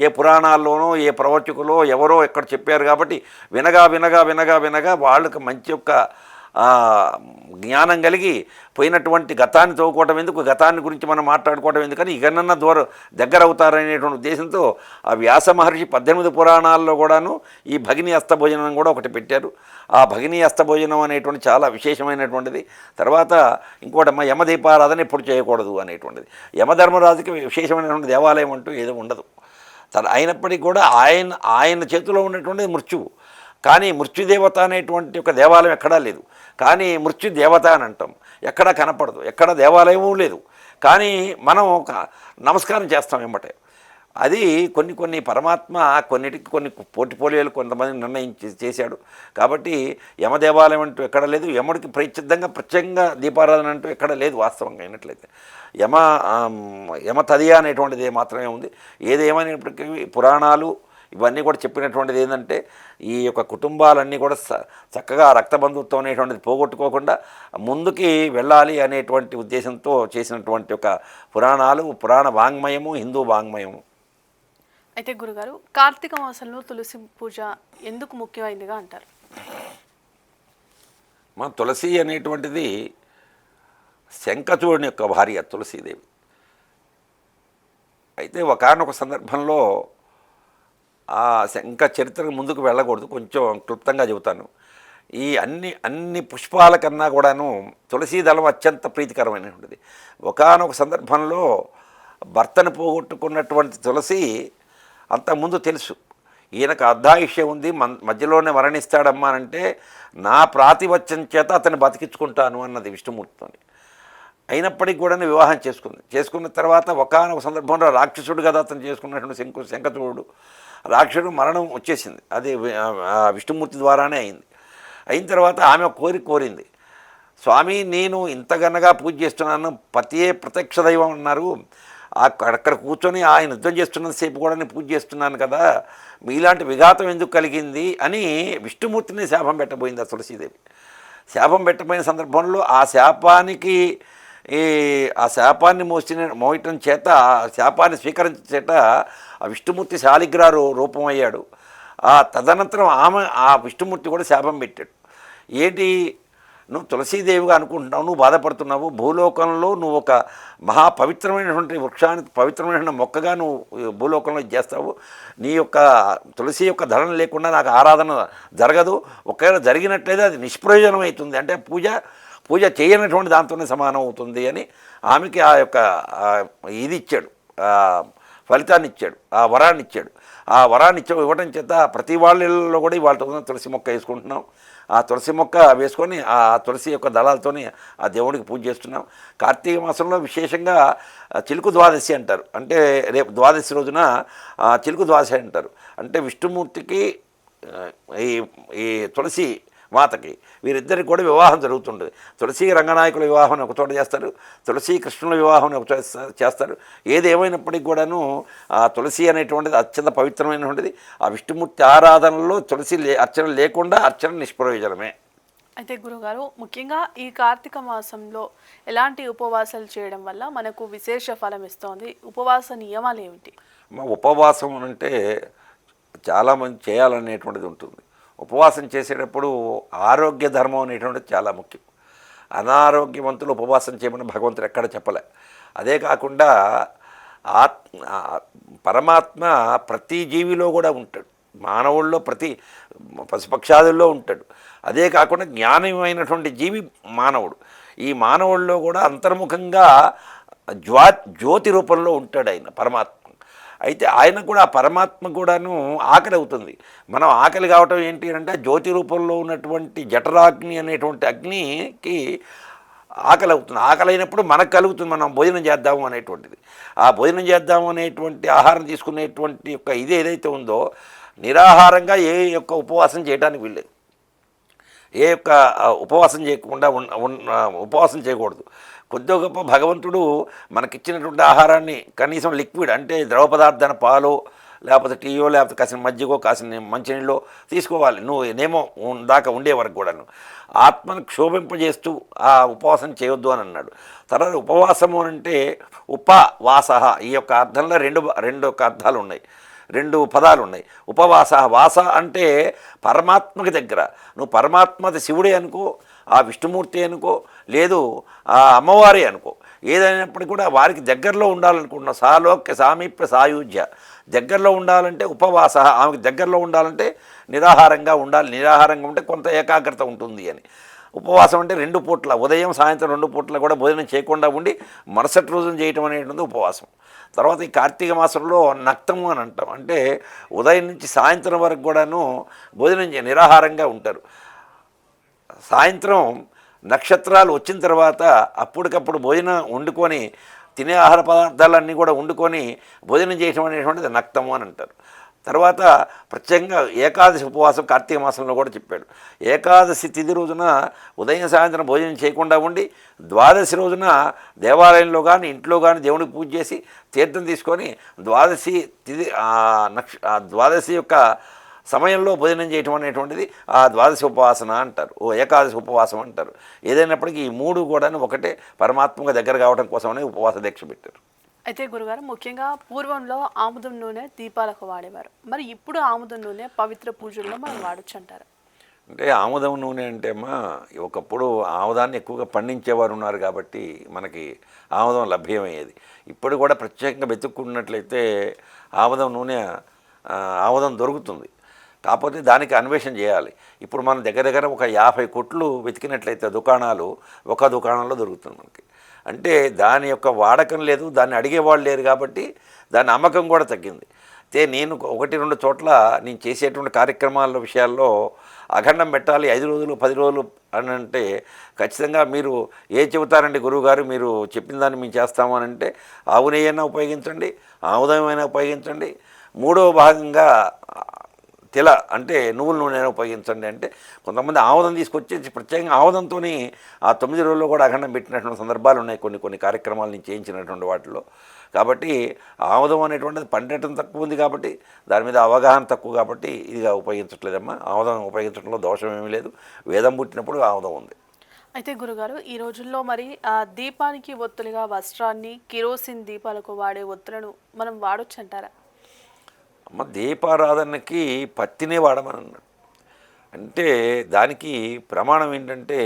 Speaker 2: ఏ పురాణాల్లోనో ఏ ప్రవచకులో ఎవరో ఎక్కడ చెప్పారు కాబట్టి వినగా వినగా వినగా వినగా వాళ్ళకి మంచి యొక్క జ్ఞానం కలిగి పోయినటువంటి గతాన్ని తవ్వుకోవటం ఎందుకు, గతాన్ని గురించి మనం మాట్లాడుకోవటం ఎందుకని ఇకనన్నా దగ్గర అవుతారనేటువంటి ఉద్దేశంతో ఆ వ్యాస మహర్షి 18 పురాణాల్లో కూడాను ఈ భగిని అస్తభోజనం కూడా ఒకటి పెట్టారు. ఆ భగిని అస్తభోజనం అనేటువంటి చాలా విశేషమైనటువంటిది. తర్వాత ఇంకోటి యమదీపారాధన ఎప్పుడు చేయకూడదు అనేటువంటిది. యమధర్మరాజుకి విశేషమైనటువంటి దేవాలయం అంటూ ఏదో ఉండదు. అయినప్పటికీ కూడా ఆయన చేతిలో ఉన్నటువంటిది మృత్యువు. కానీ మృత్యుదేవత అనేటువంటి ఒక దేవాలయం ఎక్కడా లేదు. కానీ మృత్యుదేవత అని అంటాం, ఎక్కడా కనపడదు, ఎక్కడ దేవాలయమూ లేదు. కానీ మనం ఒక నమస్కారం చేస్తాం వెంబటే. అది కొన్ని పరమాత్మ కొన్నిటికి కొన్ని పోలియోలు కొంతమంది నిర్ణయించి చేశాడు. కాబట్టి యమ దేవాలయం అంటూ ఎక్కడ లేదు, యముడికి ప్రత్యేకంగా దీపారాధన అంటూ ఎక్కడ లేదు. వాస్తవంగా అయినట్లయితే యమ తదియ అనేటువంటిది మాత్రమే ఉంది. ఏది ఏమైనప్పటికీ పురాణాలు ఇవన్నీ కూడా చెప్పినటువంటిది ఏంటంటే ఈ యొక్క కుటుంబాలన్నీ కూడా చక్కగా రక్తబంధుత్వం అనేటువంటిది పోగొట్టుకోకుండా ముందుకి వెళ్ళాలి అనేటువంటి ఉద్దేశంతో చేసినటువంటి ఒక పురాణ వాంగ్మయము, హిందూ వాంగ్మయము.
Speaker 1: అయితే గురుగారు, కార్తీక మాసంలో తులసి పూజ ఎందుకు ముఖ్యమైనదిగా అంటారు?
Speaker 2: మా తులసి అనేటువంటిది శంఖచూడుని యొక్క భార్య తులసీదేవి. అయితే ఒకానొక సందర్భంలో ఆ శంఖ చరిత్ర ముందుకు వెళ్ళకూడదు, కొంచెం క్లుప్తంగా చెబుతాను. ఈ అన్ని పుష్పాల కన్నా కూడాను తులసీ దళం అత్యంత ప్రీతికరమైనటువంటిది. ఒకానొక సందర్భంలో భర్తను పోగొట్టుకున్నటువంటి తులసి అంతకుముందు తెలుసు ఈయనకు అర్ధాయుష్యం ఉంది, మధ్యలోనే మరణిస్తాడమ్మా అంటే నా ప్రాతివచ్చం చేత అతన్ని బతికించుకుంటాను అన్నది విష్ణుమూర్తితోని. అయినప్పటికీ కూడా వివాహం చేసుకున్న తర్వాత ఒకానొక సందర్భంలో రాక్షసుడు కదా అతను చేసుకున్నటువంటి శంఖచూడు రాక్షసుడు మరణం వచ్చేసింది. అది విష్ణుమూర్తి ద్వారానే అయింది. అయిన తర్వాత ఆమె కోరింది, స్వామి నేను ఇంతగనగా పూజ చేస్తున్నాను, పతియే ప్రత్యక్ష దైవం అన్నారు, అక్కడ కూర్చొని ఆయన యుద్ధం చేస్తున్నంతసేపు కూడా నేను పూజ చేస్తున్నాను కదా, మీలాంటి విఘాతం ఎందుకు కలిగింది అని విష్ణుమూర్తిని శాపం పెట్టబోయింది ఆ తులసీదేవి. శాపం పెట్టబోయిన సందర్భంలో ఆ శాపాన్ని మోయటం చేత, ఆ శాపాన్ని స్వీకరించడం చేత ఆ విష్ణుమూర్తి శాలిగ్రారు రూపమయ్యాడు. తదనంతరం ఆ విష్ణుమూర్తి కూడా శాపం పెట్టాడు. ఏంటి, నువ్వు తులసీదేవిగా అనుకుంటున్నావు, నువ్వు బాధపడుతున్నావు, భూలోకంలో నువ్వు ఒక మహాపవిత్రమైనటువంటి వృక్షాన్ని, పవిత్రమైన మొక్కగా నువ్వు భూలోకంలో చేస్తావు, నీ యొక్క తులసి యొక్క ధనం లేకుండా నాకు ఆరాధన జరగదు, ఒకవేళ జరిగినట్లయితే అది నిష్ప్రయోజనం అవుతుంది, అంటే పూజ చేయనటువంటి దాంతోనే సమానం అవుతుంది అని ఆమెకి ఆ యొక్క ఇది ఇచ్చాడు, ఫలితాన్ని ఇచ్చాడు, ఆ వరాన్ని ఇచ్చాడు. ఆ వరాన్ని ఇవ్వడం చేత ప్రతి వాళ్ళలో కూడా ఇవాళ తులసి మొక్క వేసుకుంటున్నాం. ఆ తులసి మొక్క వేసుకొని ఆ తులసి యొక్క దళాలతోని ఆ దేవుడికి పూజ చేస్తున్నాం. కార్తీక మాసంలో విశేషంగా చిలుకు ద్వాదశి అంటారు, అంటే రేపు ద్వాదశి రోజున చిలుకు ద్వాదశి అంటారు. అంటే విష్ణుమూర్తికి ఈ తులసి మాతకి వీరిద్దరికి కూడా వివాహం జరుగుతుంటుంది. తులసి రంగనాయకుల వివాహం ఒక చోట చేస్తారు, తులసి కృష్ణుల వివాహం ఒక చోట చేస్తారు. ఏది ఏమైనప్పటికీ కూడాను ఆ తులసి అనేటువంటిది అత్యంత పవిత్రమైనటువంటిది. ఆ విష్ణుమూర్తి ఆరాధనలో తులసి అర్చన లేకుండా అర్చన నిష్ప్రయోజనమే.
Speaker 1: అయితే గురుగారు, ముఖ్యంగా ఈ కార్తీక మాసంలో ఎలాంటి ఉపవాసాలు చేయడం వల్ల మనకు విశేష ఫలం ఇస్తోంది? ఉపవాస నియమాలు ఏమిటి?
Speaker 2: ఉపవాసం అంటే చాలామంది చేయాలనేటువంటిది ఉంటుంది. ఉపవాసం చేసేటప్పుడు ఆరోగ్య ధర్మం అనేటువంటిది చాలా ముఖ్యం. అనారోగ్యవంతులు ఉపవాసం చేయమని భగవంతుడు ఎక్కడ చెప్పలే. అదే కాకుండా పరమాత్మ ప్రతి జీవిలో కూడా ఉంటాడు, మానవుల్లో ప్రతి పశుపక్షాదుల్లో ఉంటాడు. అదే కాకుండా జ్ఞానమైనటువంటి జీవి మానవుడు. ఈ మానవుల్లో కూడా అంతర్ముఖంగా జ్యోతి రూపంలో ఉంటాడు ఆయన పరమాత్మ. అయితే ఆయన కూడా ఆ పరమాత్మ కూడాను ఆకలి అవుతుంది. మనం ఆకలి కావటం ఏంటి అంటే జ్యోతి రూపంలో ఉన్నటువంటి జఠరాగ్ని అనేటువంటి అగ్నికి ఆకలి అవుతుంది. ఆకలి అయినప్పుడు మనకు కలుగుతుంది మనం భోజనం చేద్దాము అనేటువంటిది. ఆ భోజనం చేద్దాము అనేటువంటి ఆహారం తీసుకునేటువంటి యొక్క ఇది ఏదైతే ఉందో నిరాహారంగా ఏ యొక్క ఉపవాసం చేయడానికి వీల్లేదు. ఏ యొక్క ఉపవాసం చేయకుండా ఉపవాసం చేయకూడదు. కొద్ది గొప్ప భగవంతుడు మనకిచ్చినటువంటి ఆహారాన్ని కనీసం లిక్విడ్ అంటే ద్రవ పదార్థాన్ని పాలు లేకపోతే టీయో లేకపోతే కాసిన మజ్జిగో కాసిన మంచినీళ్ళు తీసుకోవాలి. నువ్వు ఏమో దాకా ఉండే వరకు కూడాను ఆత్మను క్షోభింపజేస్తూ ఆ ఉపవాసం చేయొద్దు అని అన్నాడు. తర్వాత ఉపవాసము అంటే ఉపవాస ఈ యొక్క అర్థంలో రెండు అర్థాలు ఉన్నాయి, రెండు పదాలు ఉన్నాయి. ఉపవాస వాస అంటే పరమాత్మకి దగ్గర. నువ్వు పరమాత్మది శివుడే అనుకో, ఆ విష్ణుమూర్తి అనుకో, లేదు ఆ అమ్మవారి అనుకో, ఏదైనప్పటికీ కూడా వారికి దగ్గరలో ఉండాలనుకుంటున్నా. సాలోక్య సామీప్య సాయుజ్య దగ్గరలో ఉండాలంటే ఉపవాస, ఆమెకు దగ్గరలో ఉండాలంటే నిరాహారంగా ఉండాలి. నిరాహారంగా ఉంటే కొంత ఏకాగ్రత ఉంటుంది అని. ఉపవాసం అంటే 2 పూట్ల ఉదయం సాయంత్రం 2 పూట్ల కూడా భోజనం చేయకుండా ఉండి మరుసటి రోజున చేయటం అనేటువంటిది ఉపవాసం. తర్వాత ఈ కార్తీక మాసంలో నక్తము అని అంటాం, అంటే ఉదయం నుంచి సాయంత్రం వరకు కూడాను భోజనం నిరాహారంగా ఉంటారు. సాయంత్రం నక్షత్రాలు వచ్చిన తర్వాత అప్పటికప్పుడు భోజనం వండుకొని తినే ఆహార పదార్థాలన్నీ కూడా వండుకొని భోజనం చేయటం అనేటువంటిది నక్తము అని అంటారు. తర్వాత ప్రత్యేకంగా ఏకాదశి ఉపవాసం కార్తీక మాసంలో కూడా చెప్పాడు. ఏకాదశి తిథి రోజున ఉదయం సాయంత్రం భోజనం చేయకుండా ఉండి ద్వాదశి రోజున దేవాలయంలో కానీ ఇంట్లో కానీ దేవుడికి పూజ చేసి తీర్థం తీసుకొని ద్వాదశి తిథి ద్వాదశి యొక్క సమయంలో భోజనం చేయటం అనేటువంటిది ఆ ద్వాదశి ఉపవాసన అంటారు, ఏకాదశి ఉపవాసం అంటారు. ఏదైనప్పటికీ ఈ 3 కూడా ఒకటే పరమాత్మగా దగ్గర కావడం కోసమనే ఉపవాస దీక్ష పెట్టారు.
Speaker 1: అయితే గురుగారు, ముఖ్యంగా పూర్వంలో ఆముదం నూనె దీపాలకు వాడేవారు, మరి ఇప్పుడు ఆముదం నూనె పవిత్ర పూజల్లో మనం వాడచ్చు అంటారు?
Speaker 2: అంటే ఆముదం నూనె అంటే అమ్మా ఒకప్పుడు ఆముదాన్ని ఎక్కువగా పండించేవారు ఉన్నారు కాబట్టి మనకి ఆముదం లభ్యమయ్యేది. ఇప్పుడు కూడా ప్రత్యేకంగా వెతుక్కున్నట్లయితే ఆముదం నూనె ఆముదం దొరుకుతుంది. కాకపోతే దానికి అన్వేషణ చేయాలి. ఇప్పుడు మనం దగ్గర ఒక 50 కొట్లు వెతికినట్లయితే దుకాణాలు ఒక దుకాణంలో దొరుకుతుంది మనకి. అంటే దాని యొక్క వాడకం లేదు, దాన్ని అడిగేవాళ్ళు లేరు కాబట్టి దాని అమ్మకం కూడా తగ్గింది. అయితే నేను 1-2 చోట్ల నేను చేసేటువంటి కార్యక్రమాల విషయాల్లో అఖండం పెట్టాలి 5 రోజులు 10 రోజులు అని అంటే ఖచ్చితంగా మీరు చెబుతారండి గురువుగారు, మీరు చెప్పిన దాన్ని మేము చేస్తాము అని అంటే ఆవు నెయ్యైనా ఉపయోగించండి, ఆముదమైనా ఉపయోగించండి, 3వ భాగంగా తెల అంటే నువ్వుల నూనె ఉపయోగించండి అంటే కొంతమంది ఆముదం తీసుకొచ్చి ప్రత్యేకంగా ఆముదంతో ఆ 9 రోజుల్లో కూడా అఖండం పెట్టినటువంటి సందర్భాలు ఉన్నాయి కొన్ని కార్యక్రమాలు నేను చేయించినటువంటి వాటిలో. కాబట్టి ఆముదం అనేటువంటిది పండటం తక్కువ ఉంది కాబట్టి దాని మీద అవగాహన తక్కువ కాబట్టి ఇదిగా ఉపయోగించట్లేదమ్మా. ఆముదం ఉపయోగించడంలో దోషం ఏమీ లేదు, వేదం పుట్టినప్పుడు ఆముదం ఉంది.
Speaker 1: అయితే గురుగారు, ఈ రోజుల్లో మరి దీపానికి ఒత్తులుగా వస్త్రాన్ని, కిరోసిన్ దీపాలకు వాడే ఒత్తులను మనం వాడొచ్చు అంటారా?
Speaker 2: అమ్మ దీపారాధనకి పత్తినే వాడమని అన్నాడు. అంటే దానికి ప్రమాణం ఏంటంటే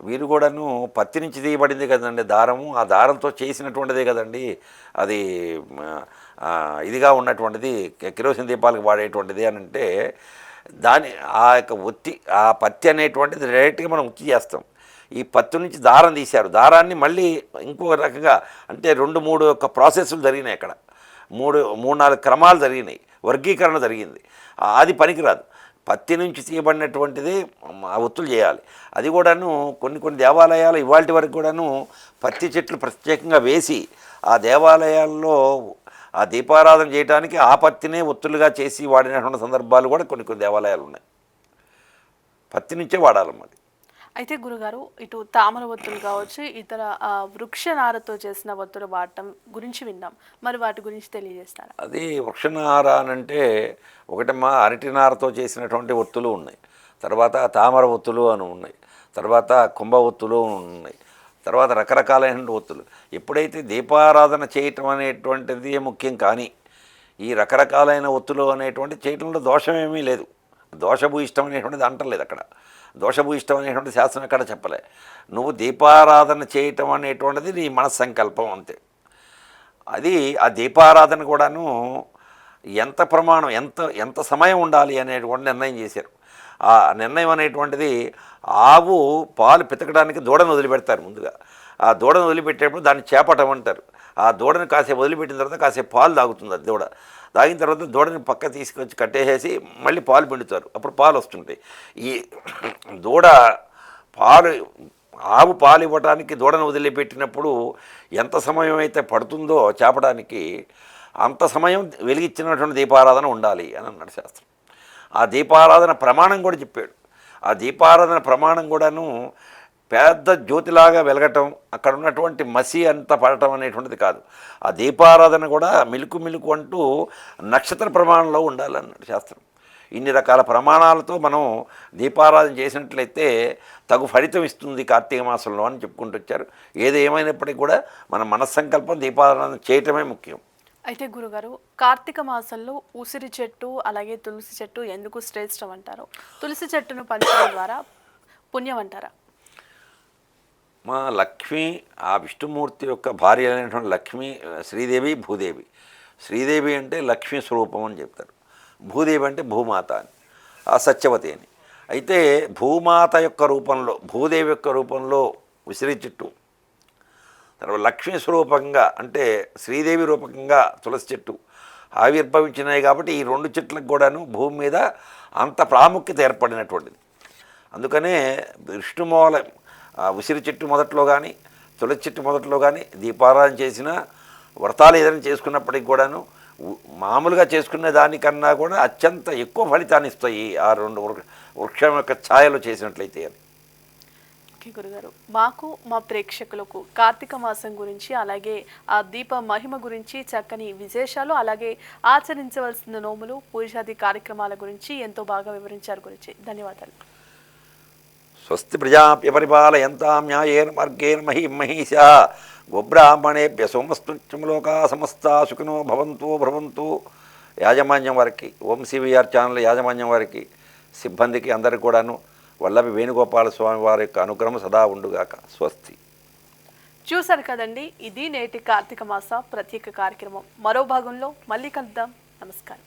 Speaker 2: వీరు కూడాను పత్తి నుంచి తీయబడింది కదండి దారము, ఆ దారంతో చేసినటువంటిదే కదండి అది ఇదిగా ఉన్నటువంటిది కిరోసిన్ దీపాలకు వాడేటువంటిది అని అంటే దాని ఆ యొక్క ఆ పత్తి అనేటువంటిది డైరెక్ట్గా మనం ఉత్తి చేస్తాం. ఈ పత్తి నుంచి దారం తీశారు, దారాన్ని మళ్ళీ ఇంకో రకంగా అంటే 2-3 యొక్క ప్రాసెస్లు జరిగినాయి అక్కడ, 3-4 క్రమాలు జరిగినాయి, వర్గీకరణ జరిగింది. అది పనికిరాదు. పత్తి నుంచి తీయబడినటువంటిది ఒత్తులు చేయాలి. అది కూడాను కొన్ని దేవాలయాలు ఇవాళ వరకు కూడాను పత్తి చెట్లు ప్రత్యేకంగా వేసి ఆ దేవాలయాల్లో ఆ దీపారాధన చేయడానికి ఆ పత్తినే ఒత్తులుగా చేసి వాడినటువంటి సందర్భాలు కూడా కొన్ని దేవాలయాలు ఉన్నాయి. పత్తి నుంచే వాడాలన్నది.
Speaker 1: అయితే గురుగారు, ఇటు తామర ఒత్తులు కావచ్చు, ఇతర వృక్షనారతో చేసిన ఒత్తులు వాడటం గురించి విన్నాం, మరి వాటి గురించి తెలియజేస్తారా?
Speaker 2: అది వృక్షనార అంటే ఒకటమ్మా అరటినారతో చేసినటువంటి ఒత్తులు ఉన్నాయి, తర్వాత తామర ఒత్తులు అని ఉన్నాయి, తర్వాత కుంభ ఒత్తులు ఉన్నాయి, తర్వాత రకరకాలైన ఒత్తులు. ఎప్పుడైతే దీపారాధన చేయటం అనేటువంటిది ముఖ్యం, కానీ ఈ రకరకాలైన ఒత్తులు అనేటువంటి చేయటంలో దోషం ఏమీ లేదు. దోషభూయిష్టం అనేటువంటిది అంటలేదు అక్కడ. దోషభూయిష్టం అనేటువంటి శాస్త్రం ఎక్కడ చెప్పలే. నువ్వు దీపారాధన చేయటం అనేటువంటిది నీ మనస్సంకల్పం అంతే. అది ఆ దీపారాధన కూడాను ఎంత ప్రమాణం, ఎంత ఎంత సమయం ఉండాలి అనేటువంటి నిర్ణయం చేశారు. ఆ నిర్ణయం అనేటువంటిది ఆవు పాలు పితకడానికి దూడను వదిలిపెడతారు ముందుగా. ఆ దూడను వదిలిపెట్టేటప్పుడు దాన్ని చేపటం అంటారు. ఆ దూడను కాసేపు వదిలిపెట్టిన తర్వాత కాసేపు పాలు తాగుతుంది అది దూడ. తాగిన తర్వాత దూడని పక్క తీసుకొచ్చి కట్టేసేసి మళ్ళీ పాలు పిండుతారు. అప్పుడు పాలు వస్తుంటాయి. ఈ దూడ పాలు ఆవు పాలు ఇవ్వడానికి దూడను వదిలిపెట్టినప్పుడు ఎంత సమయం అయితే పడుతుందో చేపడానికి అంత సమయం వెలిగించినటువంటి దీపారాధన ఉండాలి అని అన్నాడు శాస్త్రం. ఆ దీపారాధన ప్రమాణం కూడా చెప్పాడు. ఆ దీపారాధన ప్రమాణం కూడాను పెద్ద జ్యోతిలాగా వెలగటం, అక్కడ ఉన్నటువంటి మసి అంతా పడటం అనేటువంటిది కాదు. ఆ దీపారాధన కూడా మిలుకు మిలుకు అంటూ నక్షత్ర ప్రమాణంలో ఉండాలన్నాడు శాస్త్రం. ఇన్ని రకాల ప్రమాణాలతో మనం దీపారాధన చేసినట్లయితే తగు ఫలితం ఇస్తుంది కార్తీక మాసంలో అని చెప్పుకుంటూ వచ్చారు. ఏది ఏమైనప్పటికీ కూడా మన మనస్సంకల్పం దీపారాధన చేయటమే ముఖ్యం.
Speaker 1: అయితే గురుగారు, కార్తీక మాసంలో ఉసిరి చెట్టు అలాగే తులసి చెట్టు ఎందుకు శ్రేష్టం అంటారు? తులసి చెట్టును పంచడం ద్వారా పుణ్యం అంటారా?
Speaker 2: మా లక్ష్మి, ఆ విష్ణుమూర్తి యొక్క భార్య అయినటువంటి లక్ష్మి, శ్రీదేవి, భూదేవి. శ్రీదేవి అంటే లక్ష్మీ స్వరూపం అని చెప్తారు. భూదేవి అంటే భూమాత అని, ఆ సత్యవతి అని. అయితే భూమాత యొక్క రూపంలో, భూదేవి యొక్క రూపంలో ఉసిరి చెట్టు, తర్వాత లక్ష్మీ స్వరూపంగా అంటే శ్రీదేవి రూపకంగా తులసి చెట్టు ఆవిర్భవించినాయి. కాబట్టి ఈ రెండు చెట్లకు కూడాను భూమి మీద అంత ప్రాముఖ్యత ఏర్పడినటువంటిది. అందుకనే విష్ణుమూల ఉసిరి చెట్టు మొదట్లో కానీ తులసి చెట్టు మొదట్లో కానీ దీపారాధన చేసిన, వ్రతాలు ఏదైనా చేసుకున్నప్పటికి కూడాను మామూలుగా చేసుకునే దానికన్నా కూడా అత్యంత ఎక్కువ ఫలితాన్ని ఇస్తాయి ఆ రెండు వృక్షం యొక్క ఛాయలు చేసినట్లయితే అని.
Speaker 1: ఓకే గురుగారు, మాకు మా ప్రేక్షకులకు కార్తీక మాసం గురించి అలాగే ఆ దీప మహిమ గురించి చక్కని విశేషాలు అలాగే ఆచరించవలసిన నోములు పూజాది కార్యక్రమాల గురించి ఎంతో బాగా వివరించారు గురించి. ధన్యవాదాలు.
Speaker 2: స్వస్తి ప్రజాప్య పరిపాలయంతాం న్యాయేన మార్గేణ మహిమహీషా గోబ్రాహ్మణేభ్య సోమస్తులోకా సమస్త సుఖినో భవంతు భ్రవంతు. యాజమాన్యం వారికి, OMCVR ఛానల్ యాజమాన్యం వారికి, సిబ్బందికి అందరికీ కూడాను వల్లభి వేణుగోపాల స్వామి వారి యొక్క అనుగ్రహం సదా ఉండుగాక. స్వస్తి.
Speaker 1: చూశారు కదండి, ఇది నేటి కార్తీక మాస ప్రత్యేక కార్యక్రమం. మరో భాగంలో మళ్ళీ కలుద్దాం. నమస్కారం.